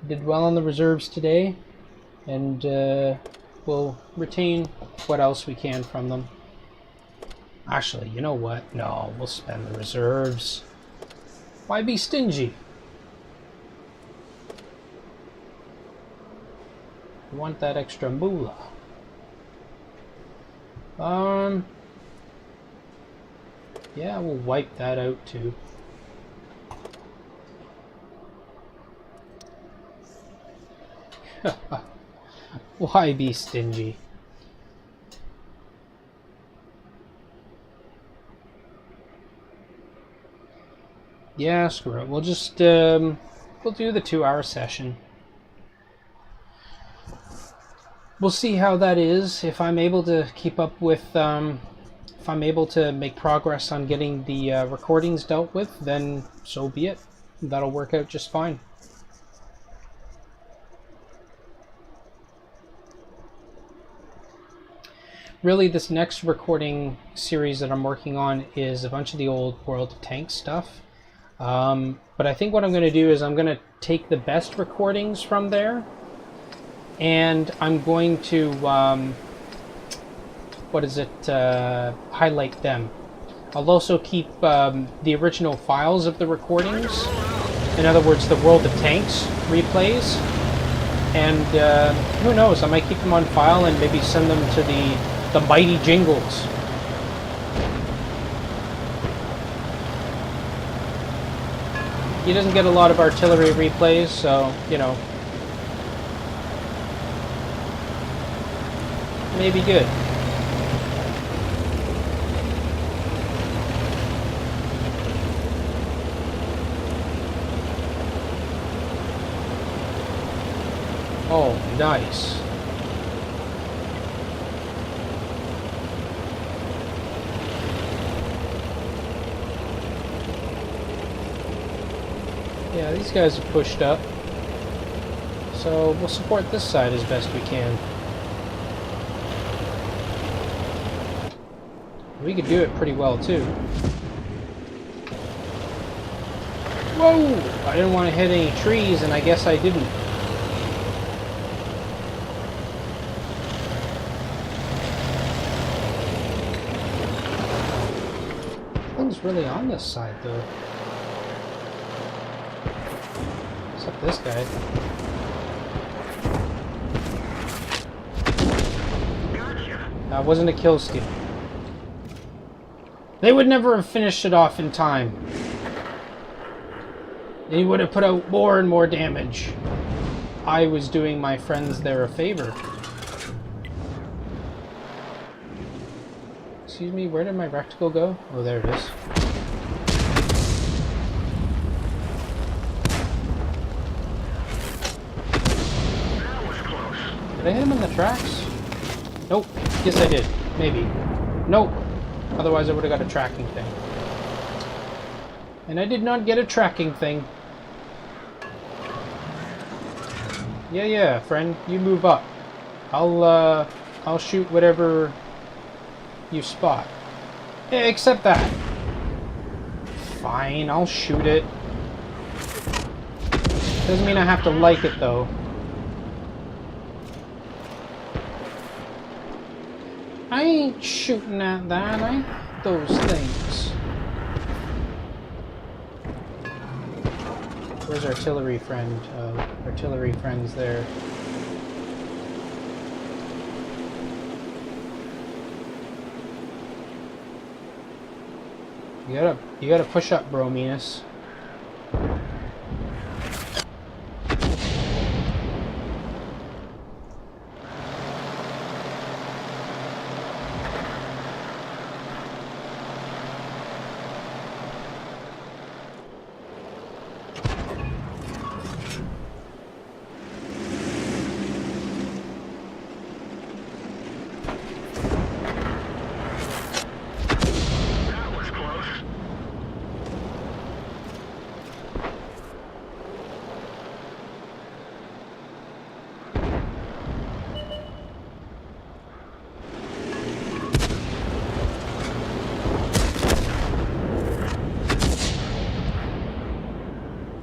Did well on the reserves today. And we'll retain what else we can from them. Actually, you know what? No, we'll spend the reserves. Why be stingy? We want that extra moolah. Yeah, we'll wipe that out too. Why be stingy? Yeah, screw it. We'll just we'll do the 2-hour session. We'll see how that is. If I'm able to keep up with, if I'm able to make progress on getting the recordings dealt with, then so be it. That'll work out just fine. Really, this next recording series that I'm working on is a bunch of the old World of Tanks stuff. But I think what I'm going to do is I'm going to take the best recordings from there, and I'm going to, highlight them. I'll also keep the original files of the recordings, in other words, the World of Tanks replays, and who knows, I might keep them on file and maybe send them to the mighty Jingles. He doesn't get a lot of artillery replays, so, you know, maybe good. Oh, nice. Yeah, these guys are pushed up, so we'll support this side as best we can. We could do it pretty well too. Whoa! I didn't want to hit any trees, and I guess I didn't. Nothing's really on this side though. Except this guy. Gotcha. That wasn't a kill steal. They would never have finished it off in time. They would have put out more and more damage. I was doing my friends there a favor. Excuse me, where did my reticle go? Oh, there it is. Did I hit him in the tracks? Nope. Yes, I did. Maybe. Nope. Otherwise, I would have got a tracking thing. And I did not get a tracking thing. Yeah, friend. You move up. I'll shoot whatever you spot. Yeah, except that. Fine, I'll shoot it. Doesn't mean I have to like it, though. I ain't shooting at that. I hate those things. Where's artillery friend? Artillery friend's there. You gotta push up, bro, Minas. That was close.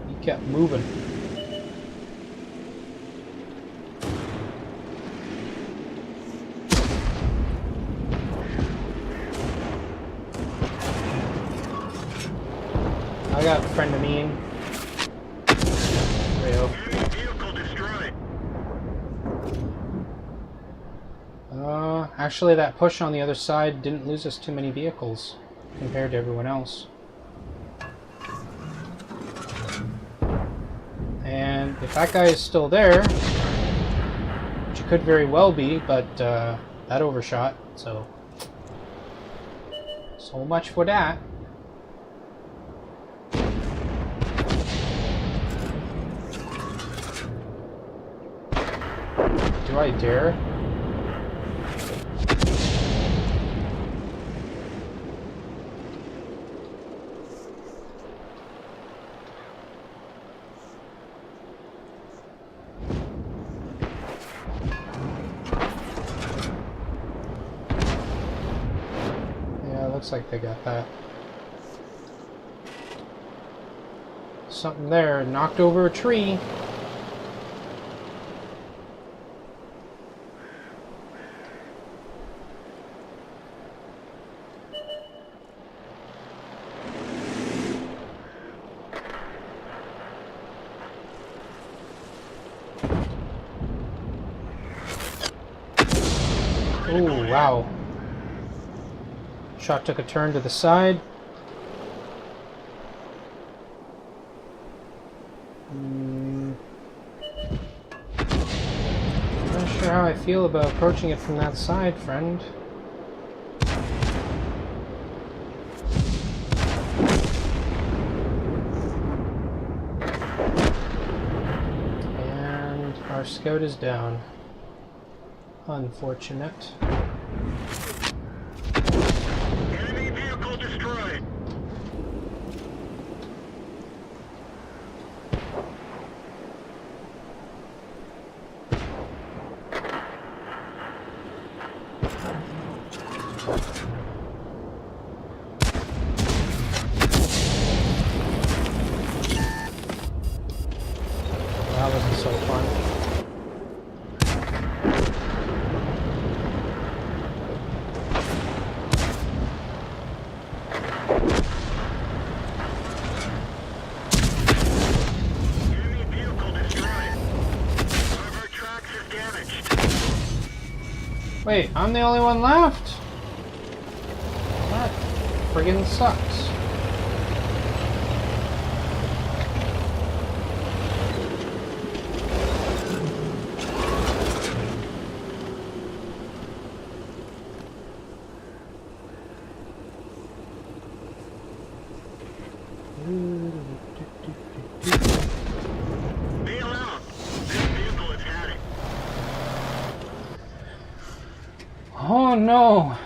He kept moving. I got a friend of mine. Real. Enemy vehicle destroyed. Actually, that push on the other side didn't lose us too many vehicles compared to everyone else. And if that guy is still there, which it could very well be, but that overshot, so much for that. Do I dare? Yeah, looks like they got that. Something there, knocked over a tree. Oh, wow. Shot took a turn to the side. Not sure how I feel about approaching it from that side, friend. And our scout is down. Unfortunate. Enemy vehicle destroyed. That wasn't so fun. Enemy vehicle destroyed. One of our tracks is damaged. Wait, I'm the only one left? That friggin' sucks. Be alone. This vehicle is heading. Oh no!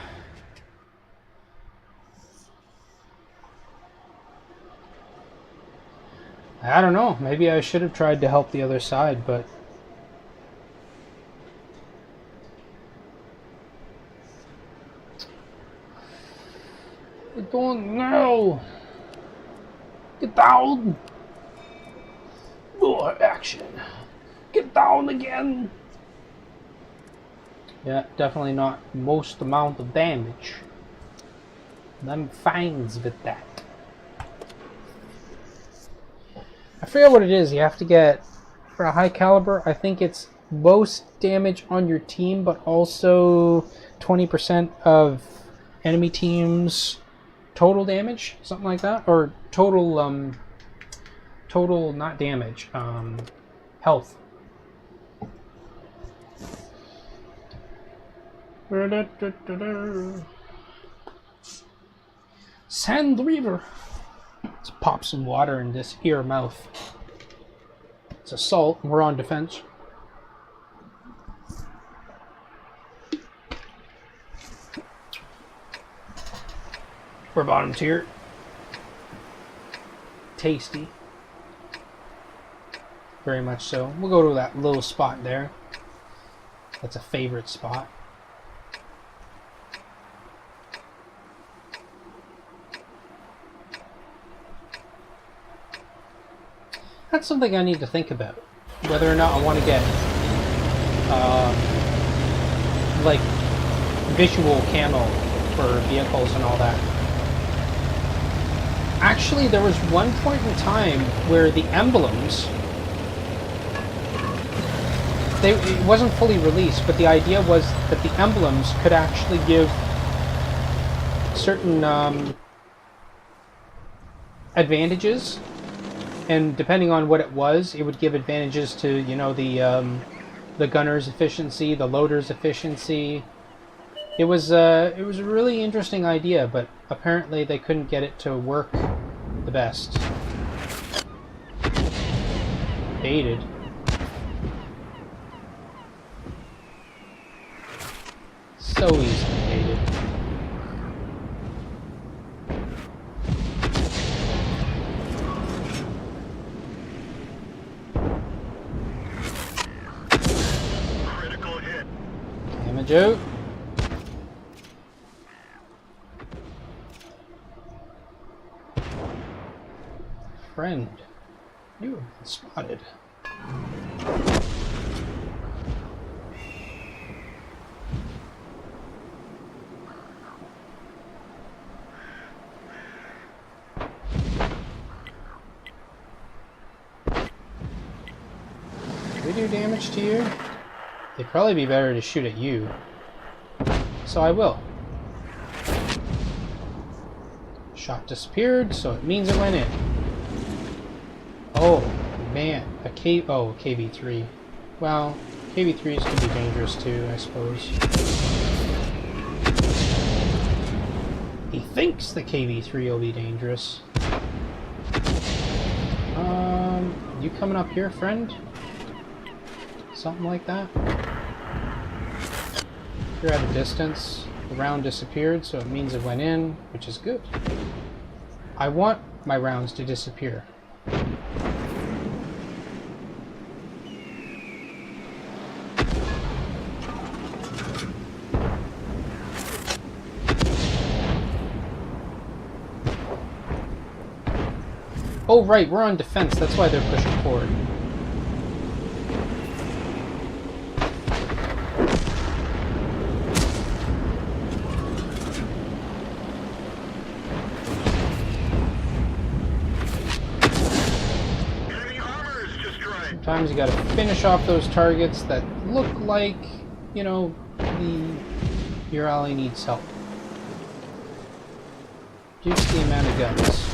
I don't know. Maybe I should have tried to help the other side, but It's going now. Get down. More action. Get down again. Yeah, definitely not most amount of damage. I'm fines with that. I forget what it is. You have to get, for a high caliber, I think it's most damage on your team, but also 20% of enemy teams' total damage, something like that, or total, total not damage, health. Sand Reaver. Let's pop some water in this ear mouth. It's assault, and we're on defense. We're bottom tier. Tasty. Very much so. We'll go to that little spot there. That's a favorite spot. That's something I need to think about. Whether or not I want to get like visual camo for vehicles and all that. Actually, there was one point in time where the emblems, it wasn't fully released, but the idea was that the emblems could actually give certain advantages, and depending on what it was, it would give advantages to, you know, the gunner's efficiency, the loader's efficiency. It was a really interesting idea, but apparently they couldn't get it to work the best. Baited. So easily baited. Critical hit. Damage out. Friend, you have been spotted. Do we do damage to you? It'd probably be better to shoot at you. So I will. Shot disappeared, so it means it went in. Oh, man. KV3. Well, KV3s can be dangerous too, I suppose. He thinks the KV3 will be dangerous. You coming up here, friend? Something like that? You're at a distance. The round disappeared, so it means it went in, which is good. I want my rounds to disappear. Oh right, we're on defense, that's why they're pushing forward. Enemy armor is destroyed. Sometimes you gotta finish off those targets that look like, you know, your ally needs help. Reduce the amount of guns.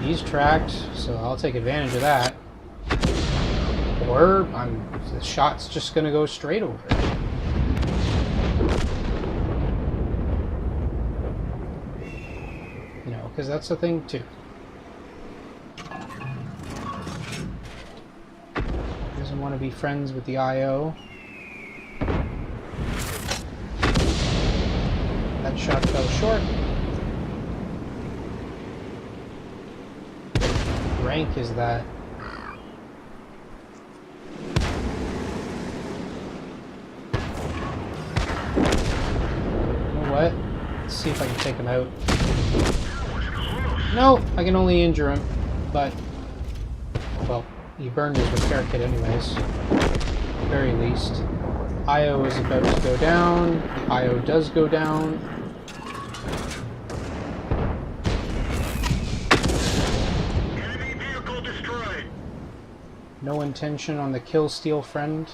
He's tracked, so I'll take advantage of that. Or the shot's just gonna go straight over it. You know, because that's the thing too. Doesn't want to be friends with the IO. That shot fell short. Rank is that? You know what? see if I can take him out. No, I can only injure him, but, well, he burned his repair kit anyways, very least. IO is about to go down. The IO does go down. Enemy vehicle destroyed. No intention on the kill steal friend.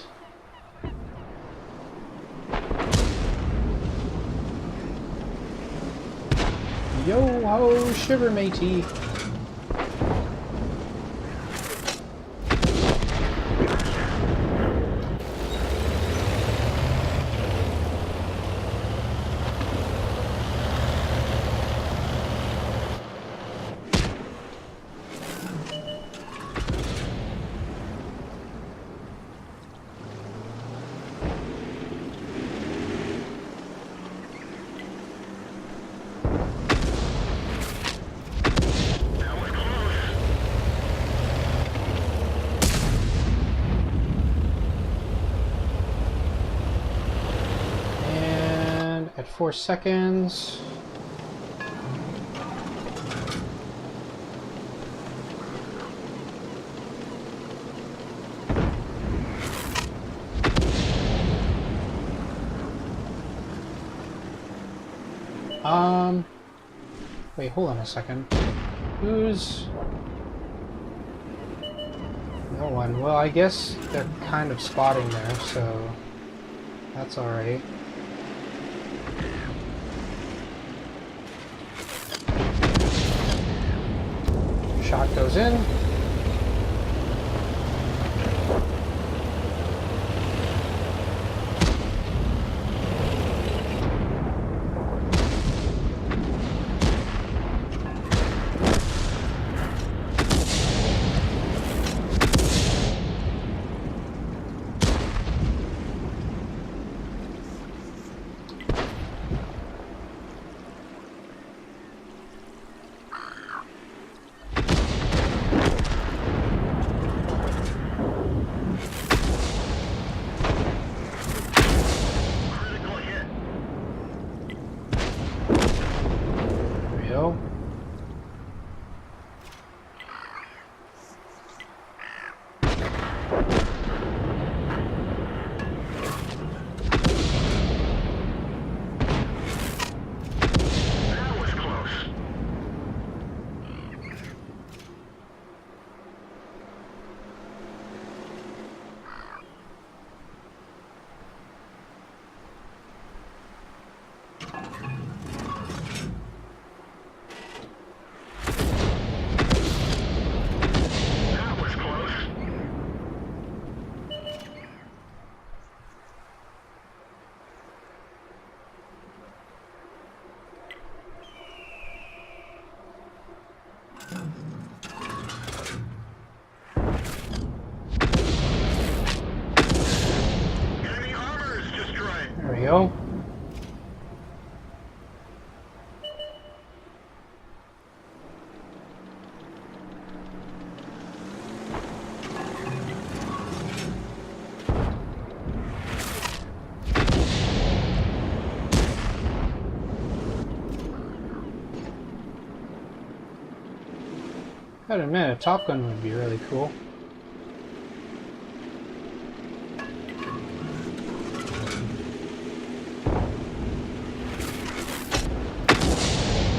Yo ho, shiver matey. At 4 seconds. Wait, hold on a second. Who's... No one. Well, I guess they're kind of spotting there, so that's alright. Shot goes in. There we go. Gotta admit, a Top Gun would be really cool.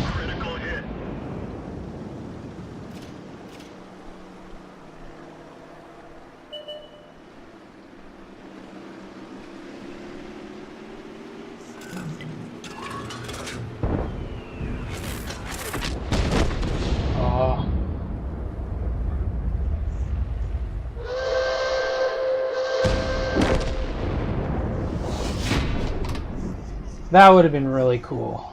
Critical hit. Oh. That would have been really cool.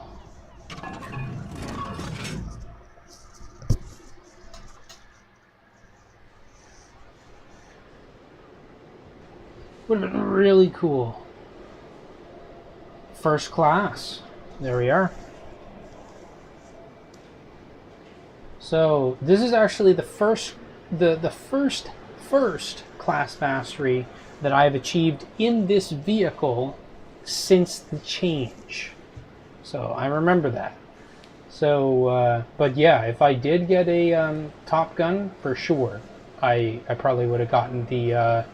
Would have been really cool. First class. There we are. So this is actually the first class mastery that I've achieved in this vehicle since the change. So I remember that. So, but yeah, if I did get a Top Gun, for sure, I probably would have gotten the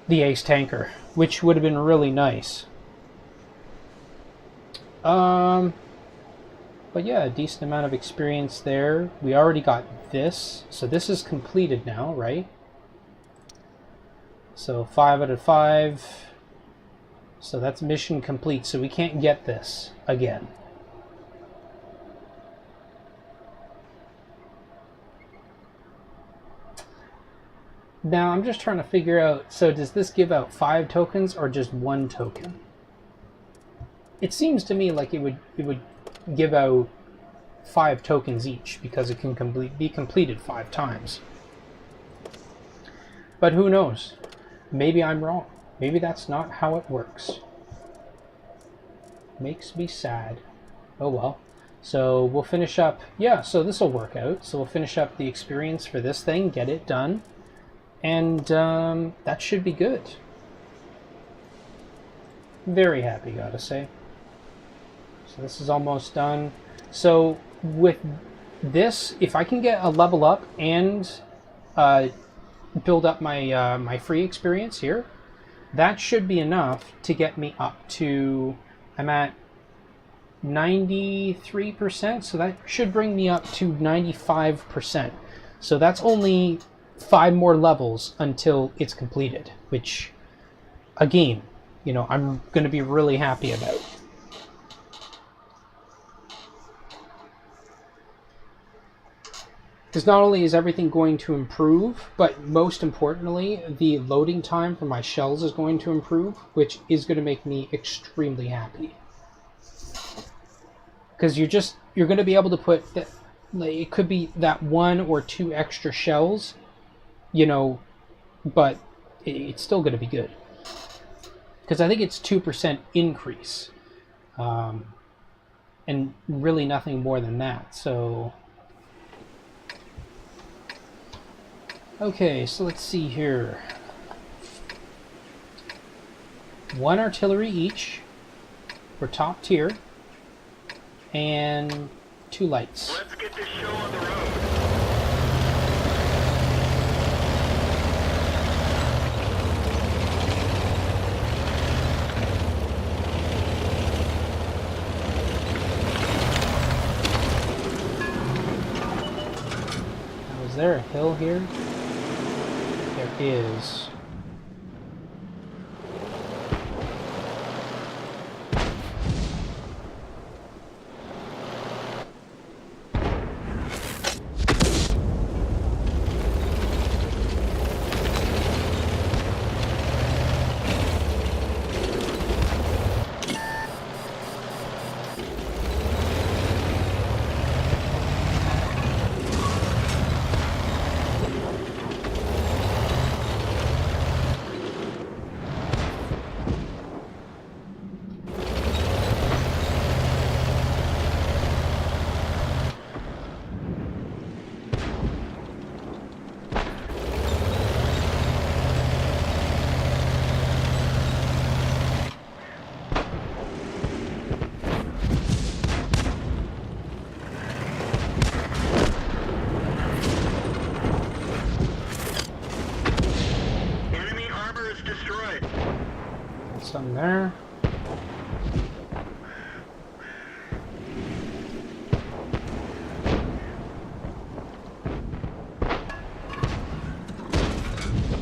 Ace Tanker, which would have been really nice. But yeah, a decent amount of experience there. We already got this, so this is completed now, right? So 5 out of 5. So that's mission complete, so we can't get this again. Now I'm just trying to figure out, so does this give out 5 tokens or just 1 token? It seems to me like it would give out 5 tokens each because it can be completed 5 times. But who knows? Maybe I'm wrong. Maybe that's not how it works. Makes me sad. Oh well. So we'll finish up. Yeah, so this will work out. So we'll finish up the experience for this thing, get it done. And that should be good. Very happy, gotta say. So this is almost done. So with this, if I can get a level up and build up my my free experience here, that should be enough to get me up to, I'm at 93%, so that should bring me up to 95%. So that's only 5 more levels until it's completed, which, again, you know, I'm going to be really happy about. Because not only is everything going to improve, but most importantly, the loading time for my shells is going to improve, which is going to make me extremely happy. Because you're going to be able to put, it could be that 1 or 2 extra shells, you know, but it's still going to be good. Because I think it's 2% increase. And really nothing more than that, so... Okay, so let's see here. 1 artillery each for top tier, and 2 lights. Let's get this show on the road. Now, is there a hill here? There is. Something there.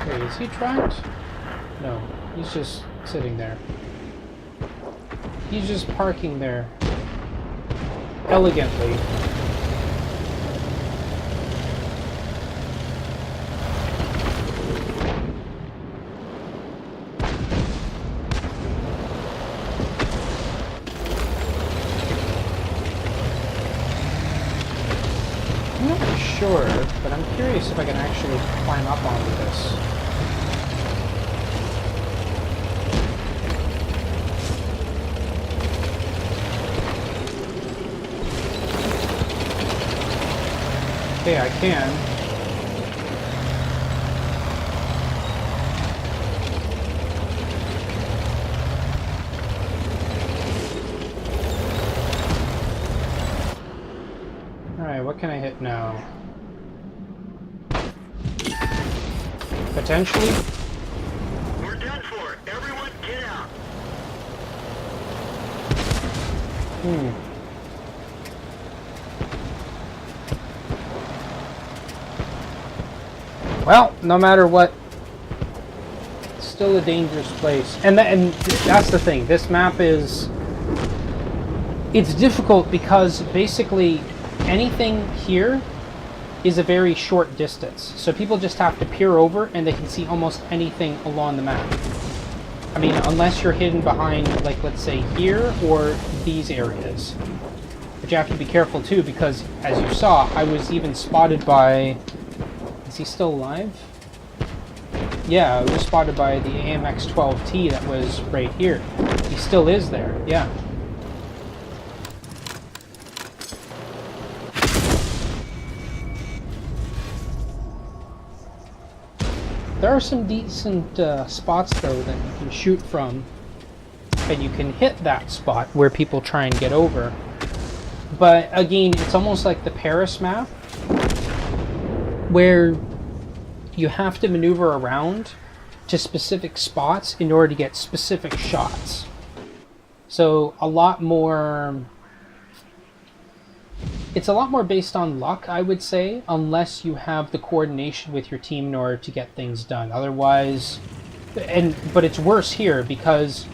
Wait, is he tracked? No, he's just sitting there. He's just parking there elegantly. Sure, but I'm curious if I can actually climb up onto this. Okay, I can. can I hit now? Potentially? We're done for. Everyone get out. Well, no matter what, it's still a dangerous place. And that's the thing. This map is... It's difficult because basically anything here is a very short distance. So people just have to peer over and they can see almost anything along the map. I mean, unless you're hidden behind, like, let's say here or these areas. But you have to be careful too because, as you saw, I was even spotted by... Is he still alive? Yeah, I was spotted by the AMX-12T that was right here. He still is there, yeah. There are some decent spots, though, that you can shoot from, and you can hit that spot where people try and get over. But, again, it's almost like the Paris map, where you have to maneuver around to specific spots in order to get specific shots. So, a lot more... It's a lot more based on luck, I would say, unless you have the coordination with your team in order to get things done. Otherwise, but it's worse here because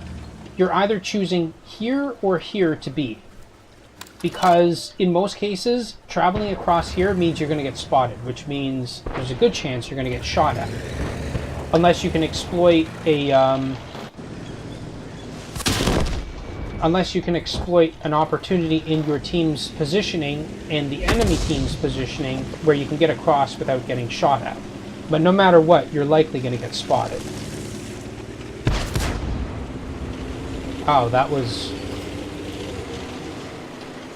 you're either choosing here or here to be. Because in most cases, traveling across here means you're going to get spotted, which means there's a good chance you're going to get shot at. Unless you can exploit a... Unless you can exploit an opportunity in your team's positioning and the enemy team's positioning where you can get across without getting shot at. But no matter what, you're likely going to get spotted. Oh, that was...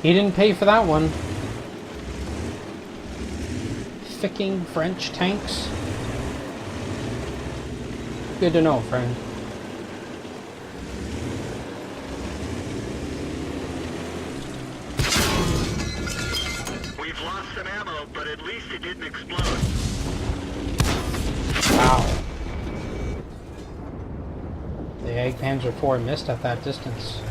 He didn't pay for that one. Ficking French tanks. Good to know, friend. Lost some ammo, but at least it didn't explode. Wow. The Panzer IV missed at that distance.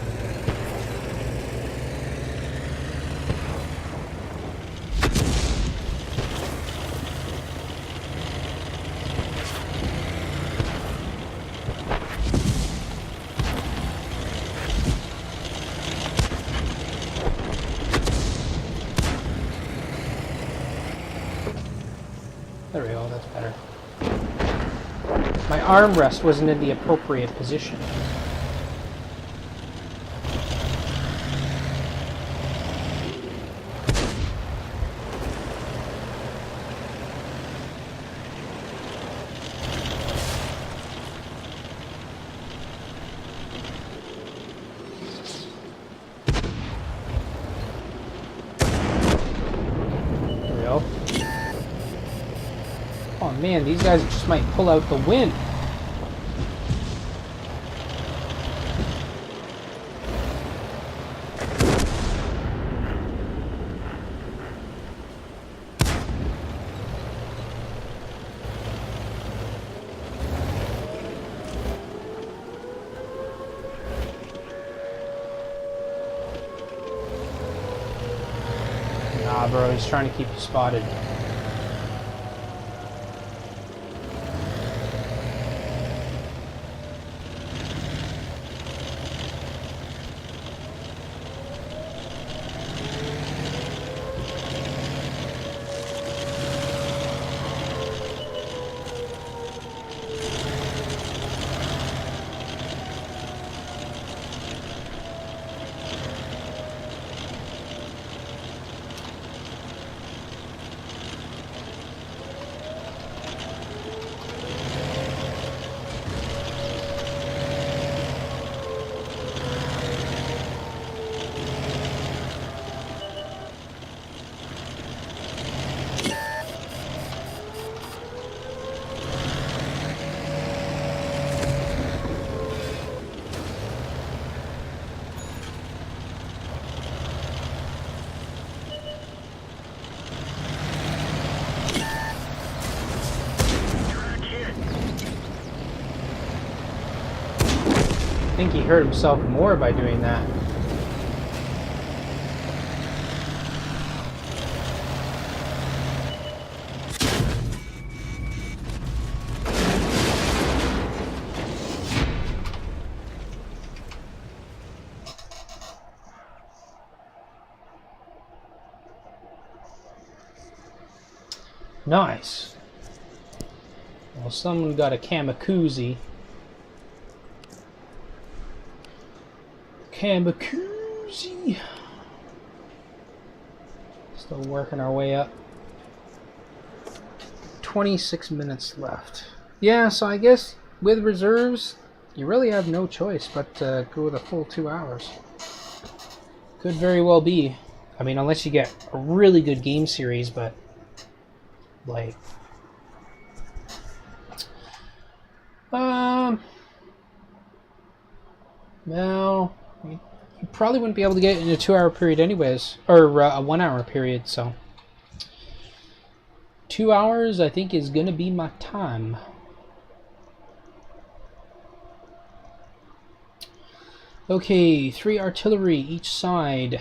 There we go, that's better. My armrest wasn't in the appropriate position. There we go. Oh man, these guys just might pull out the win. Nah, bro, he's trying to keep you spotted. I think he hurt himself more by doing that. Nice. Well, someone got a Kamikuze. Kamikuze. Still working our way up. 26 minutes left. Yeah, so I guess with reserves, you really have no choice but to go with a full 2 hours. Could very well be. I mean, unless you get a really good game series, but like, well, you probably wouldn't be able to get it in a 2 hour period anyways, or a 1 hour period, so 2 hours I think is gonna be my time. Okay, 3 artillery each side.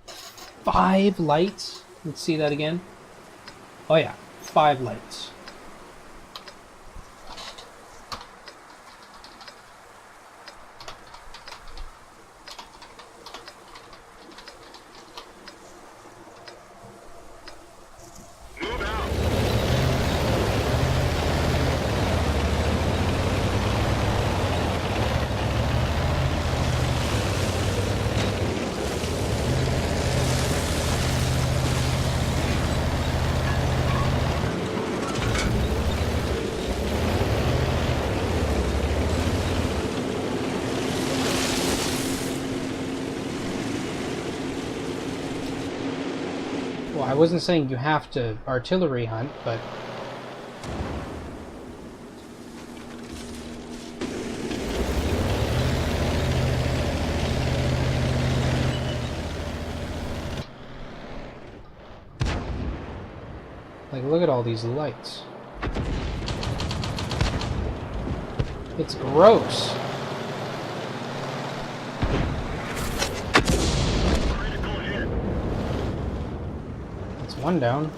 5 lights. Let's see that again. Oh yeah, 5 lights. Move out. Well, I wasn't saying you have to artillery hunt, but like, look at all these lights. It's gross. Critical hit. That's one down.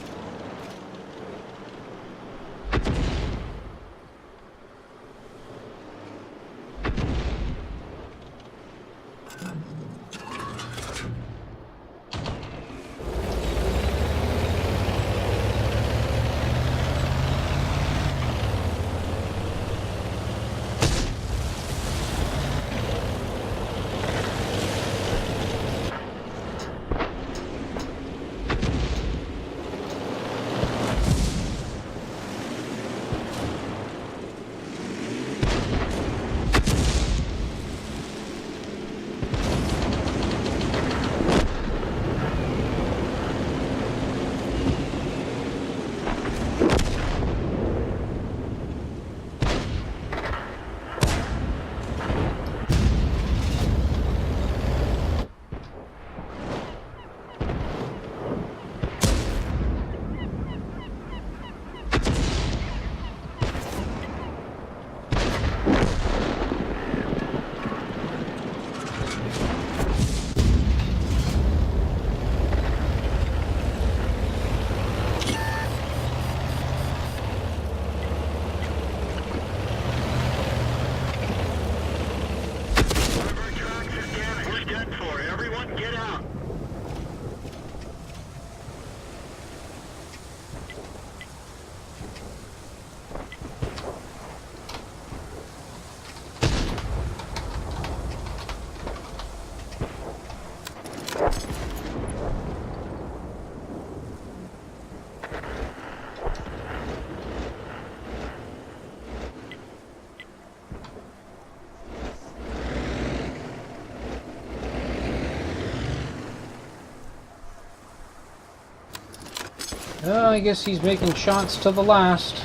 Oh, I guess he's making shots to the last.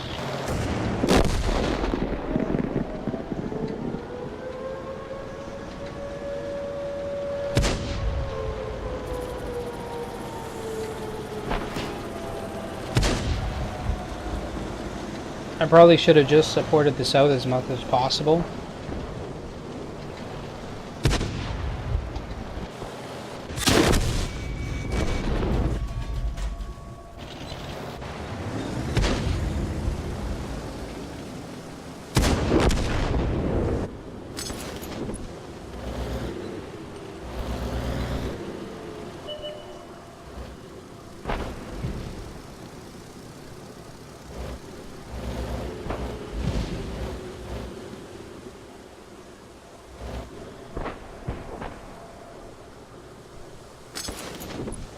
I probably should have just supported the south as much as possible.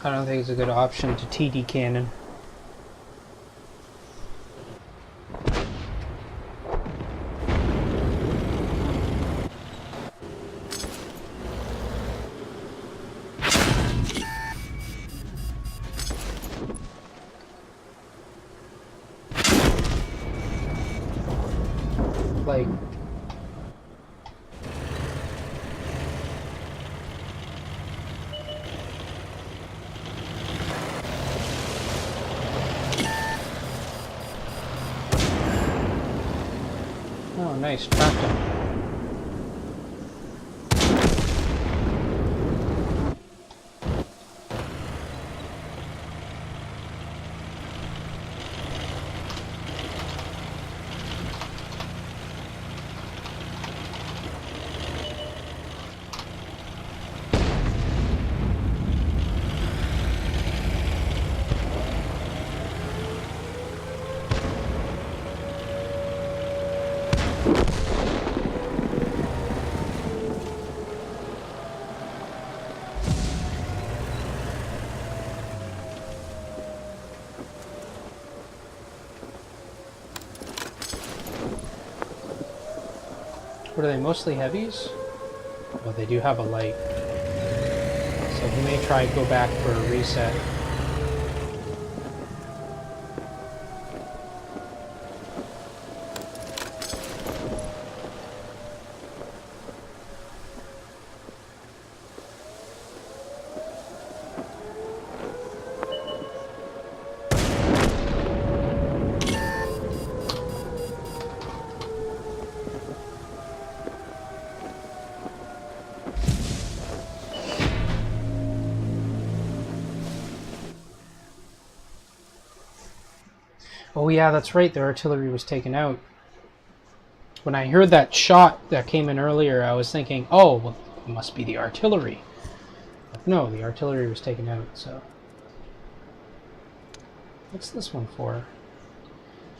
I don't think it's a good option to TD cannon. Like, oh, nice, trapped him. What are they, mostly heavies? Well, they do have a light. So he may try to go back for a reset. Oh yeah, that's right, their artillery was taken out. When I heard that shot that came in earlier, I was thinking, oh, well, it must be the artillery. But no, the artillery was taken out, so... What's this one for?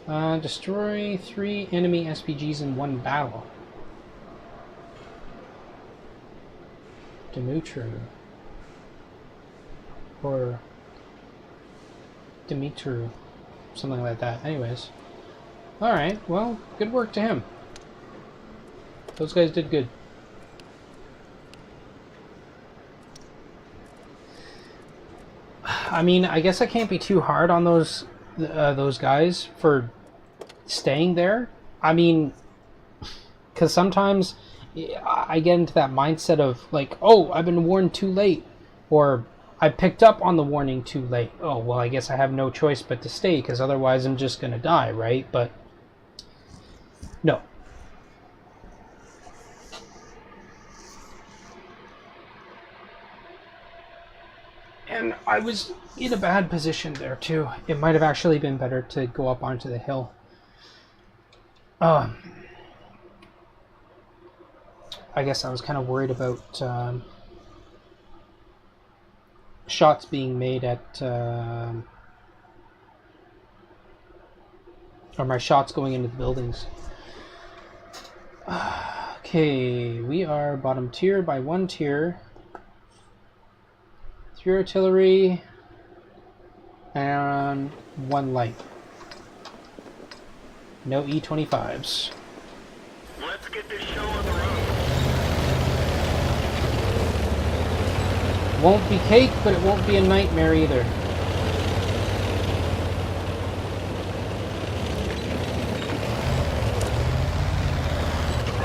Destroy 3 enemy SPGs in 1 battle. Dimitru. Or... Dimitru. Something like that. Anyways. Alright, well, good work to him. Those guys did good. I mean, I guess I can't be too hard on those guys for staying there. I mean, because sometimes I get into that mindset of like, oh, I've been warned too late, or I picked up on the warning too late. Oh, well, I guess I have no choice but to stay, because otherwise I'm just going to die, right? But no. And I was in a bad position there, too. It might have actually been better to go up onto the hill. I guess I was kind of worried about shots being made at... or my shots going into the buildings. Okay, we are bottom tier by 1 tier. 3 artillery and 1 light. No E25s. Let's get this show on the road. Won't be cake, but it won't be a nightmare either.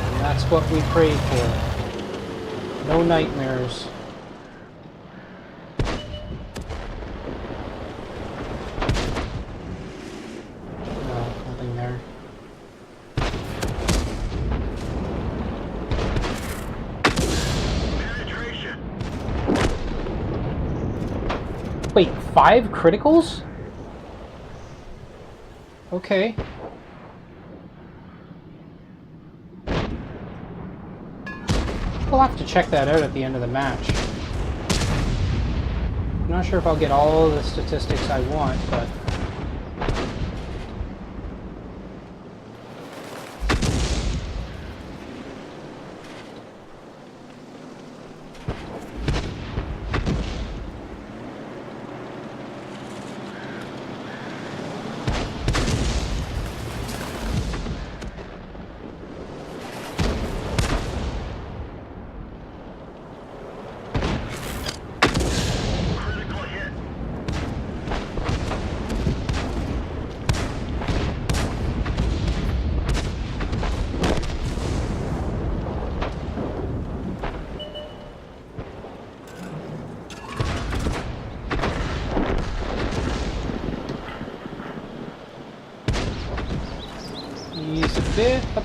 And that's what we prayed for. No nightmares. Wait, 5 criticals? Okay. We'll have to check that out at the end of the match. I'm not sure if I'll get all the statistics I want, but...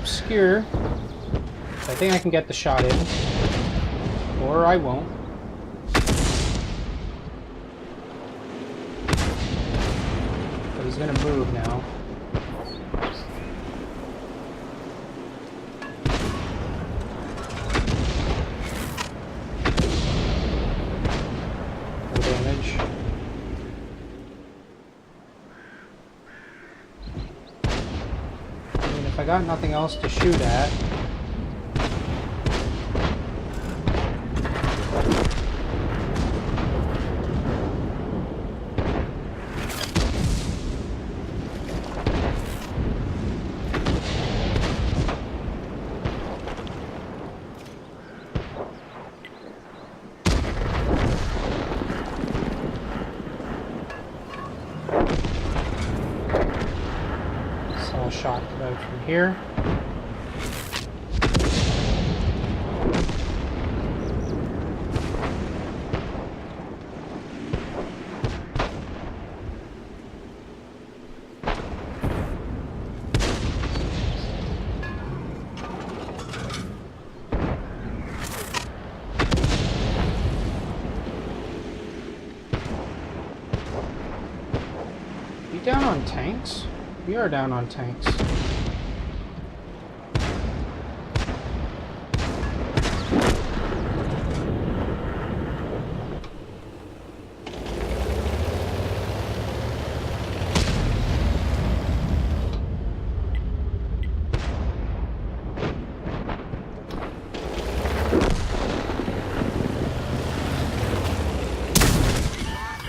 obscure. I think I can get the shot in. Or I won't. But he's gonna move now. No damage. I mean, if I got nothing else to shoot at, saw a shot come out from here. We down on tanks? We are down on tanks.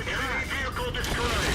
Enemy vehicle destroyed.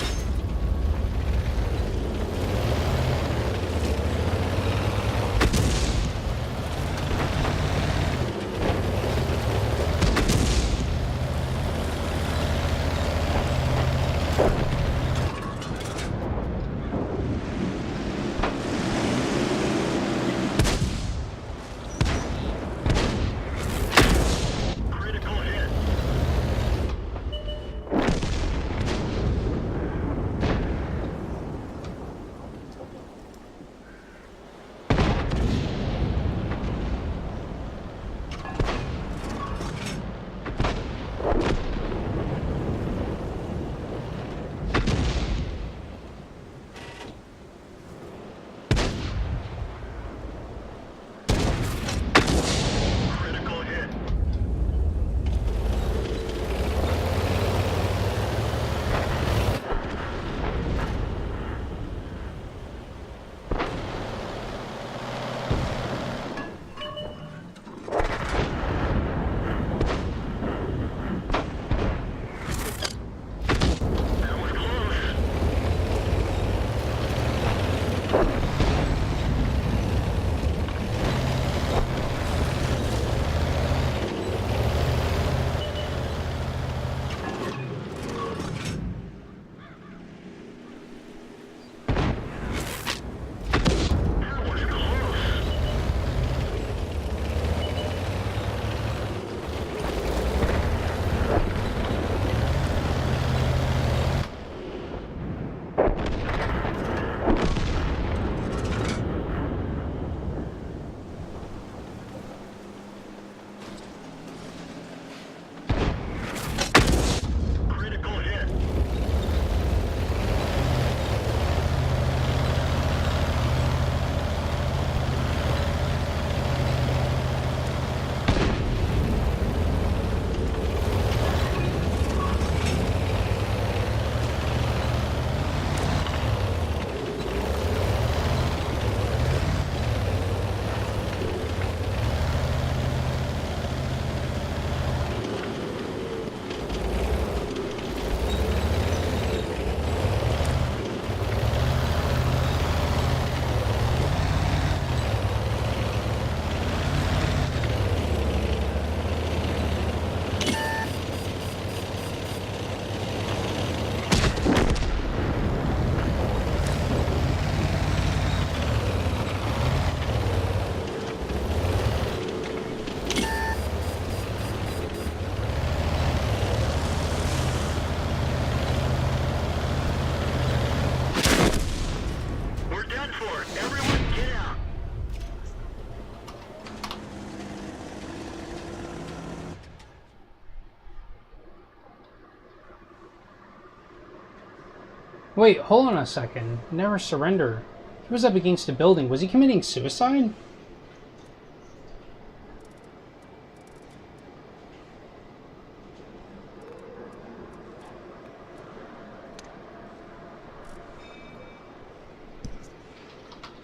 Wait, hold on a second. Never surrender. He was up against a building. Was he committing suicide?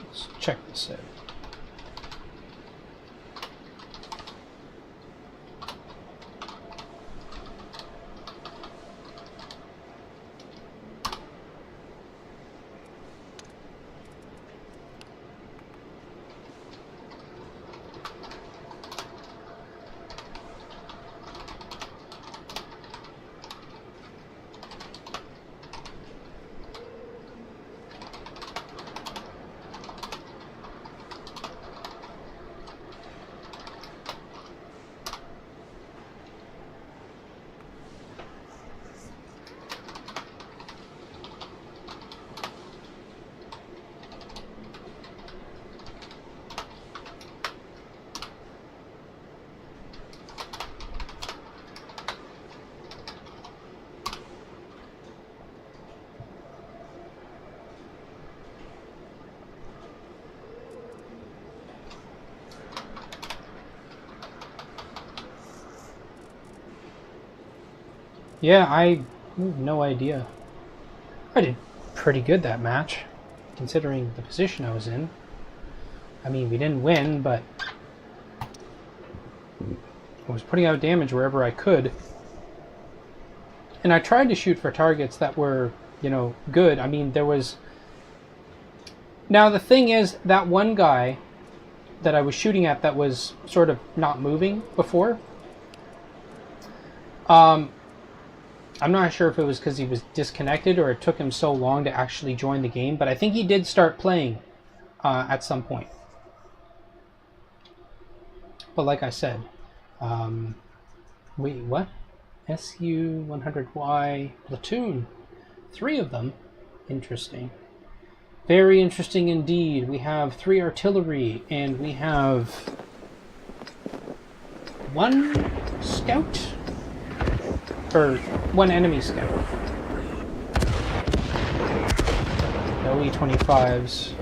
Let's check this out. Yeah, I have no idea. I did pretty good that match, considering the position I was in. I mean, we didn't win, but I was putting out damage wherever I could. And I tried to shoot for targets that were, you know, good. I mean, there was... Now, the thing is, that one guy that I was shooting at that was sort of not moving before, I'm not sure if it was because he was disconnected or it took him so long to actually join the game, but I think he did start playing at some point. But like I said, wait, what? SU-100Y platoon. 3 of them. Interesting. Very interesting indeed. We have 3 artillery, and we have 1 scout? Or 1 enemy scout. No E-25s.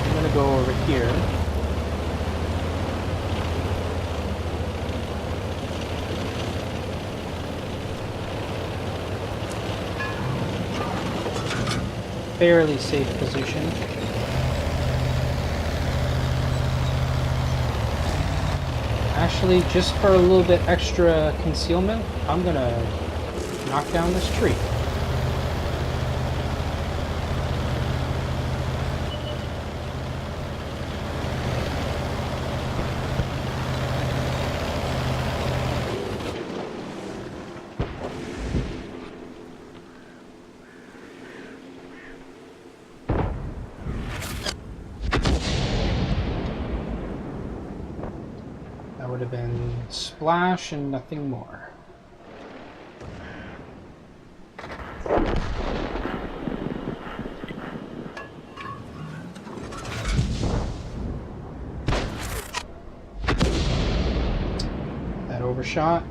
I'm gonna go over here. Fairly safe position. Actually, just for a little bit extra concealment, I'm gonna knock down this tree. That would have been splash and nothing more. That overshot.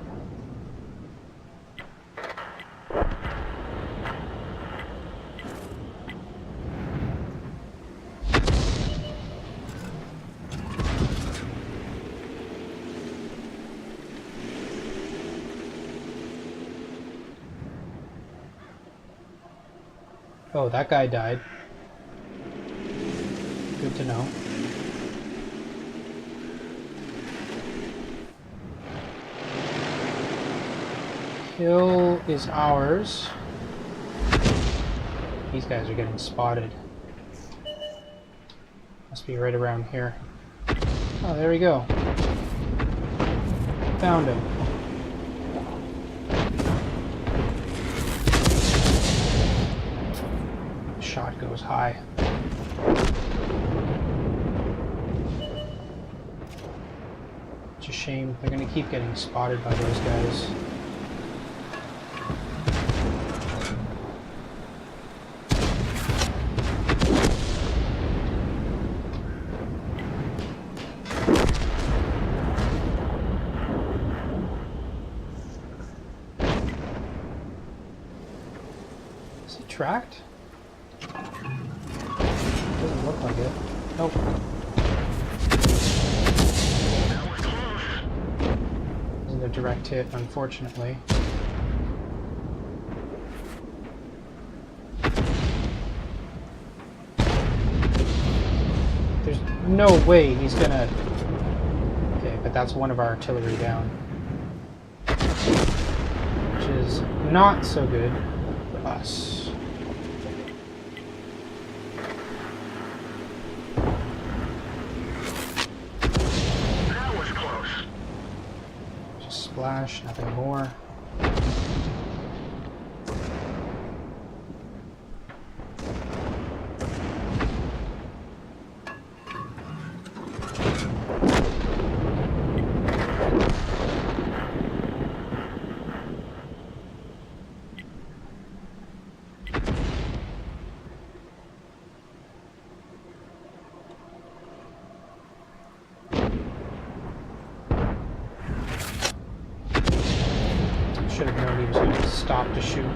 Oh, that guy died. Good to know. Hill is ours. These guys are getting spotted. Must be right around here. Oh, there we go. Found him. Shot goes high. It's a shame. They're gonna keep getting spotted by those guys. tracked? Doesn't look like it. Nope. That was close. Isn't a direct hit, unfortunately. There's no way he's gonna... Okay, but that's one of our artillery down. Which is not so good for us. That was close. Just splash, nothing more. Should have known he was going to stop to shoot.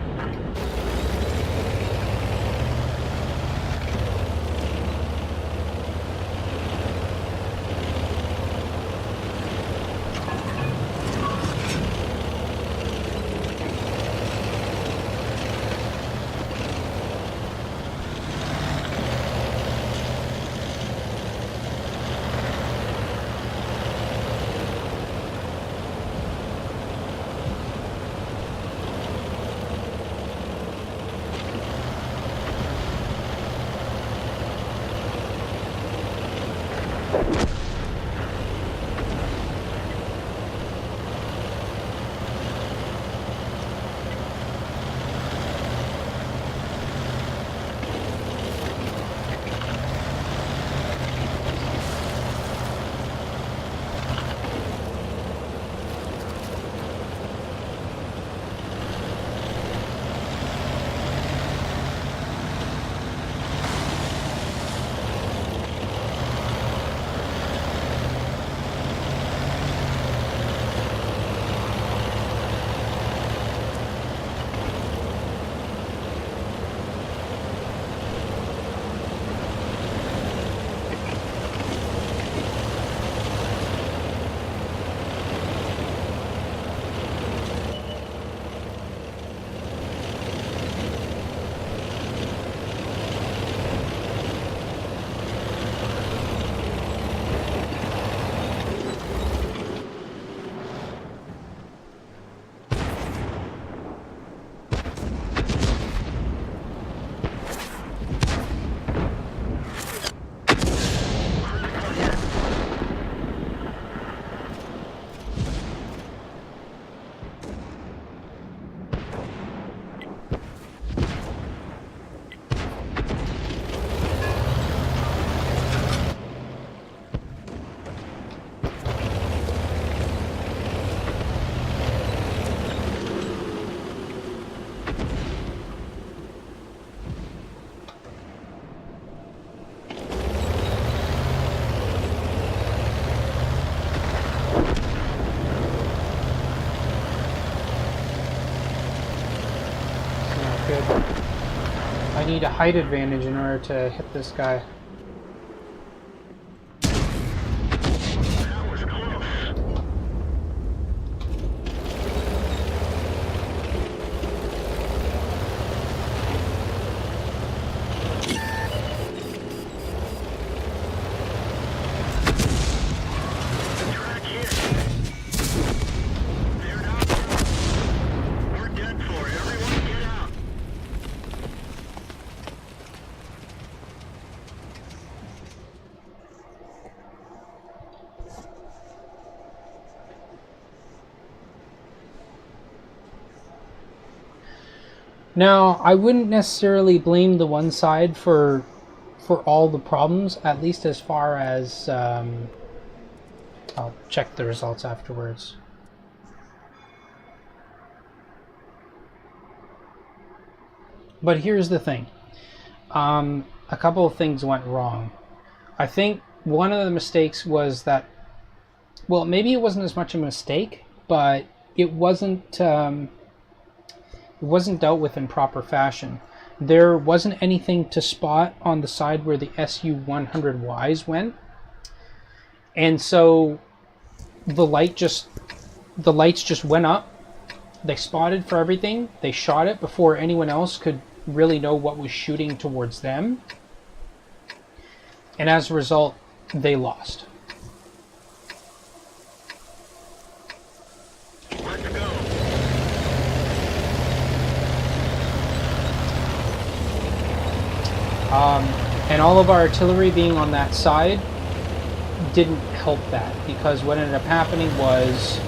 Good. I need a height advantage in order to hit this guy. That was close. The track hit. They're not. We're dead for it. Everyone get out. Now, I wouldn't necessarily blame the one side for all the problems, at least as far as I'll check the results afterwards. But here's the thing. A couple of things went wrong. I think one of the mistakes was that, well, maybe it wasn't as much a mistake, but it wasn't dealt with in proper fashion. there wasn't anything to spot on the side where the SU-100Ys went, and so the lights just went up. They spotted for everything. They shot it before anyone else could really know what was shooting towards them, and as a result, they lost. Let's go. And all of our artillery being on that side didn't help that, because what ended up happening was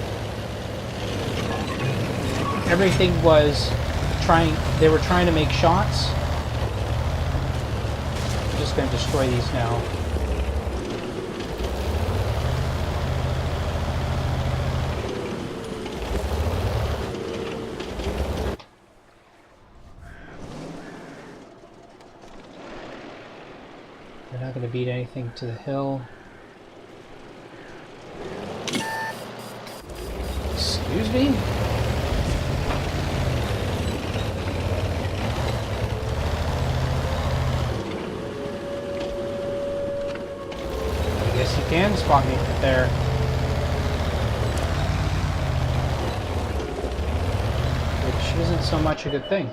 everything was they were trying to make shots. I'm just going to destroy these now. They're not going to beat anything to the hill. Excuse me? I guess you can spot me from there. Which isn't so much a good thing.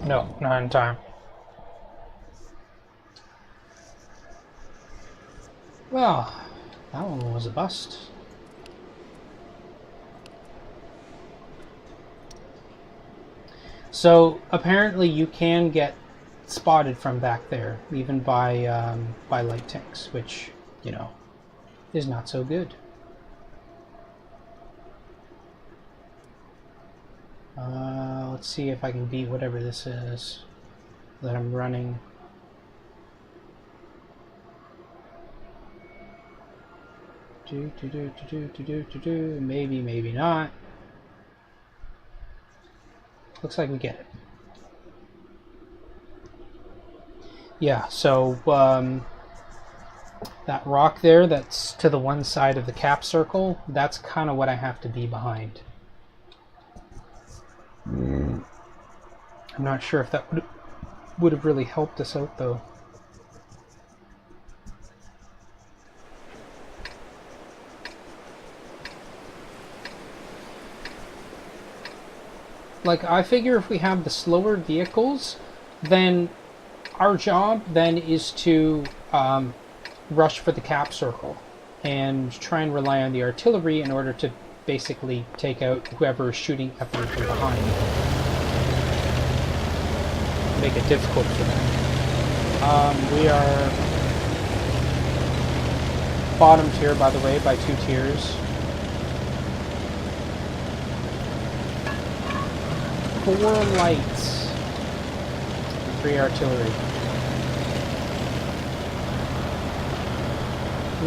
No, not in time. Well, that one was a bust. So apparently you can get spotted from back there, even by light tanks, which, you know, is not so good. Let's see if I can beat whatever this is that I'm running. Maybe, maybe not. Looks like we get it. Yeah, so that rock there that's to the one side of the cap circle, that's kind of what I have to be behind. I'm not sure if that would have really helped us out, though. Like, I figure if we have the slower vehicles, then our job then is to rush for the cap circle and try and rely on the artillery in order to basically take out whoever is shooting at them from behind. Make it difficult for them. We are bottomed here, by the way, by 2 tiers. 4 lights and 3 artillery.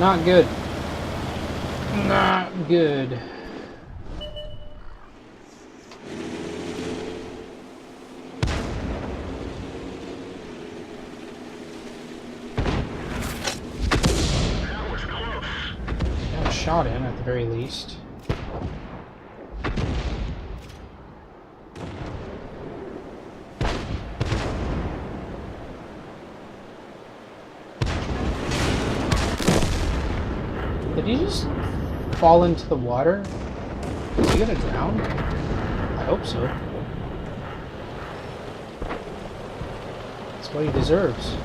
Not good. Not good. shot in, at the very least. Did he just fall into the water? Is he gonna drown? I hope so. That's what he deserves.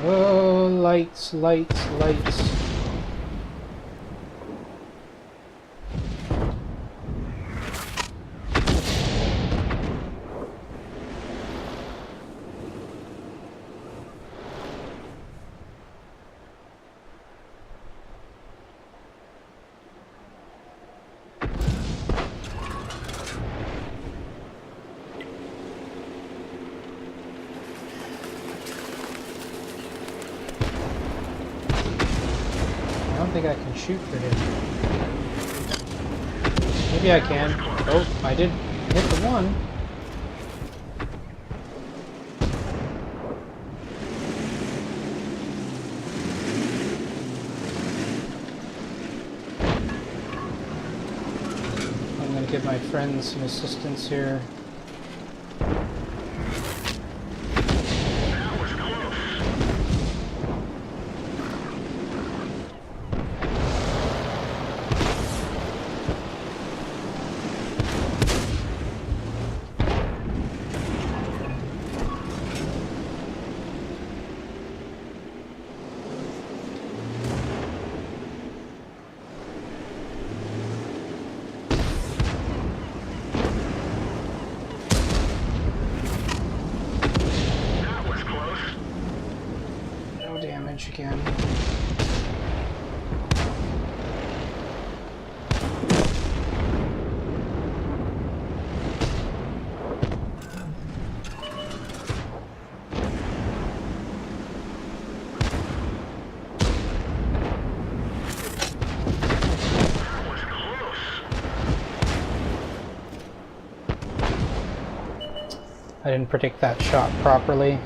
Oh, lights, lights, lights. I don't think I can shoot for him. Maybe I can. Oh, I did hit the one. I'm going to give my friends some assistance here. That was close. That was close. No damage again. That was close. I didn't predict that shot properly.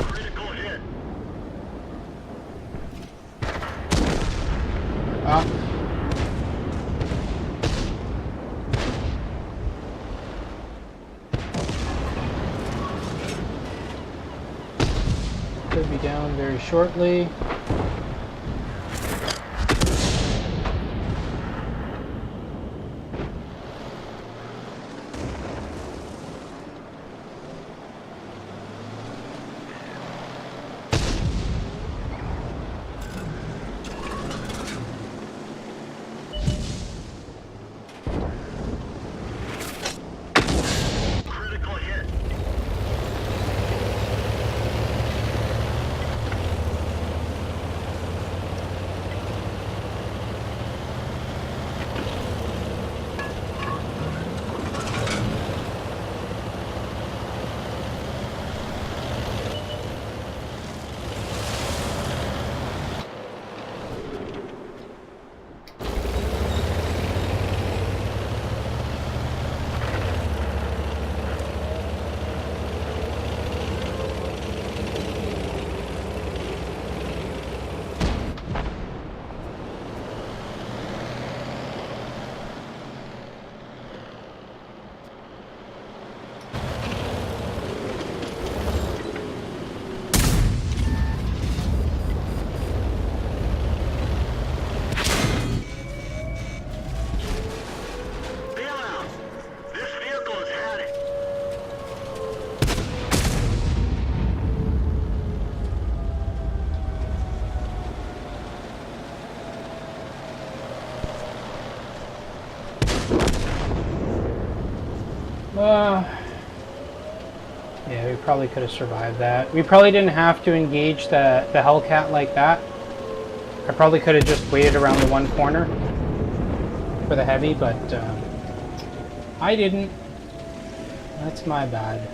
Critical hit. Ah. Could be down very shortly. Critical hit. Bail out. This vehicle has had it. Yeah, we probably could have survived that. We probably didn't have to engage the Hellcat like that. I probably could have just waited around the one corner for the heavy, but I didn't. That's my bad.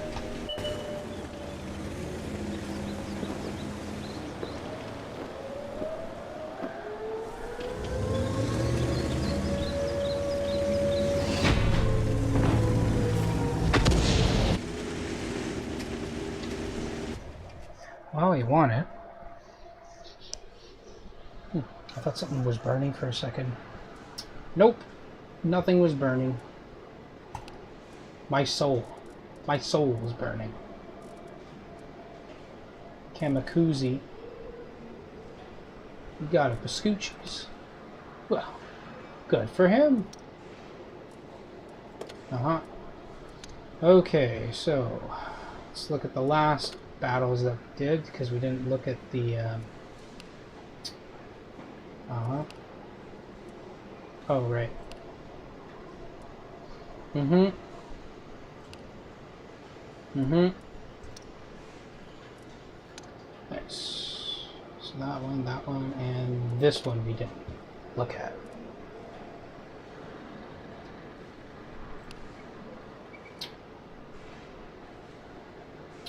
Well, you want it. I thought something was burning for a second. Nope. Nothing was burning. My soul. My soul was burning. Kamakuzi. You got a Pascucci's. Well, good for him. Uh-huh. Okay, so let's look at the last battles that we did, because we didn't look at the oh, right. Nice. So that one, and this one we didn't look at.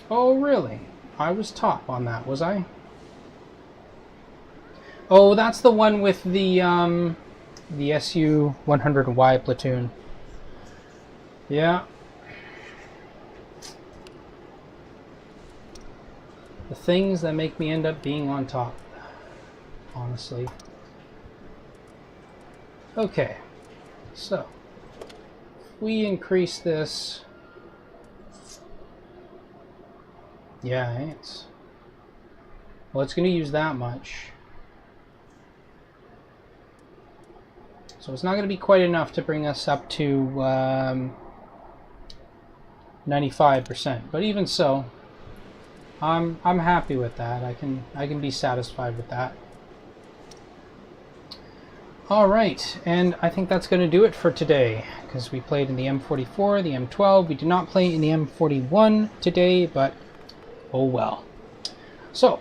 Oh, really? I was top on that, was I? Oh, that's the one with the SU-100Y platoon. Yeah. The things that make me end up being on top, honestly. Okay, so if we increase this. Yeah, it's going to use that much. So it's not going to be quite enough to bring us up to 95%. But even so, I'm happy with that. I can be satisfied with that. All right, and I think that's going to do it for today, because we played in the M44, the M12. We did not play in the M41 today, but oh well. So,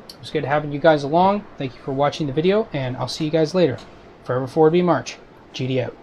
it was good having you guys along. Thank you for watching the video, and I'll see you guys later. Forever Forward be March. GD out.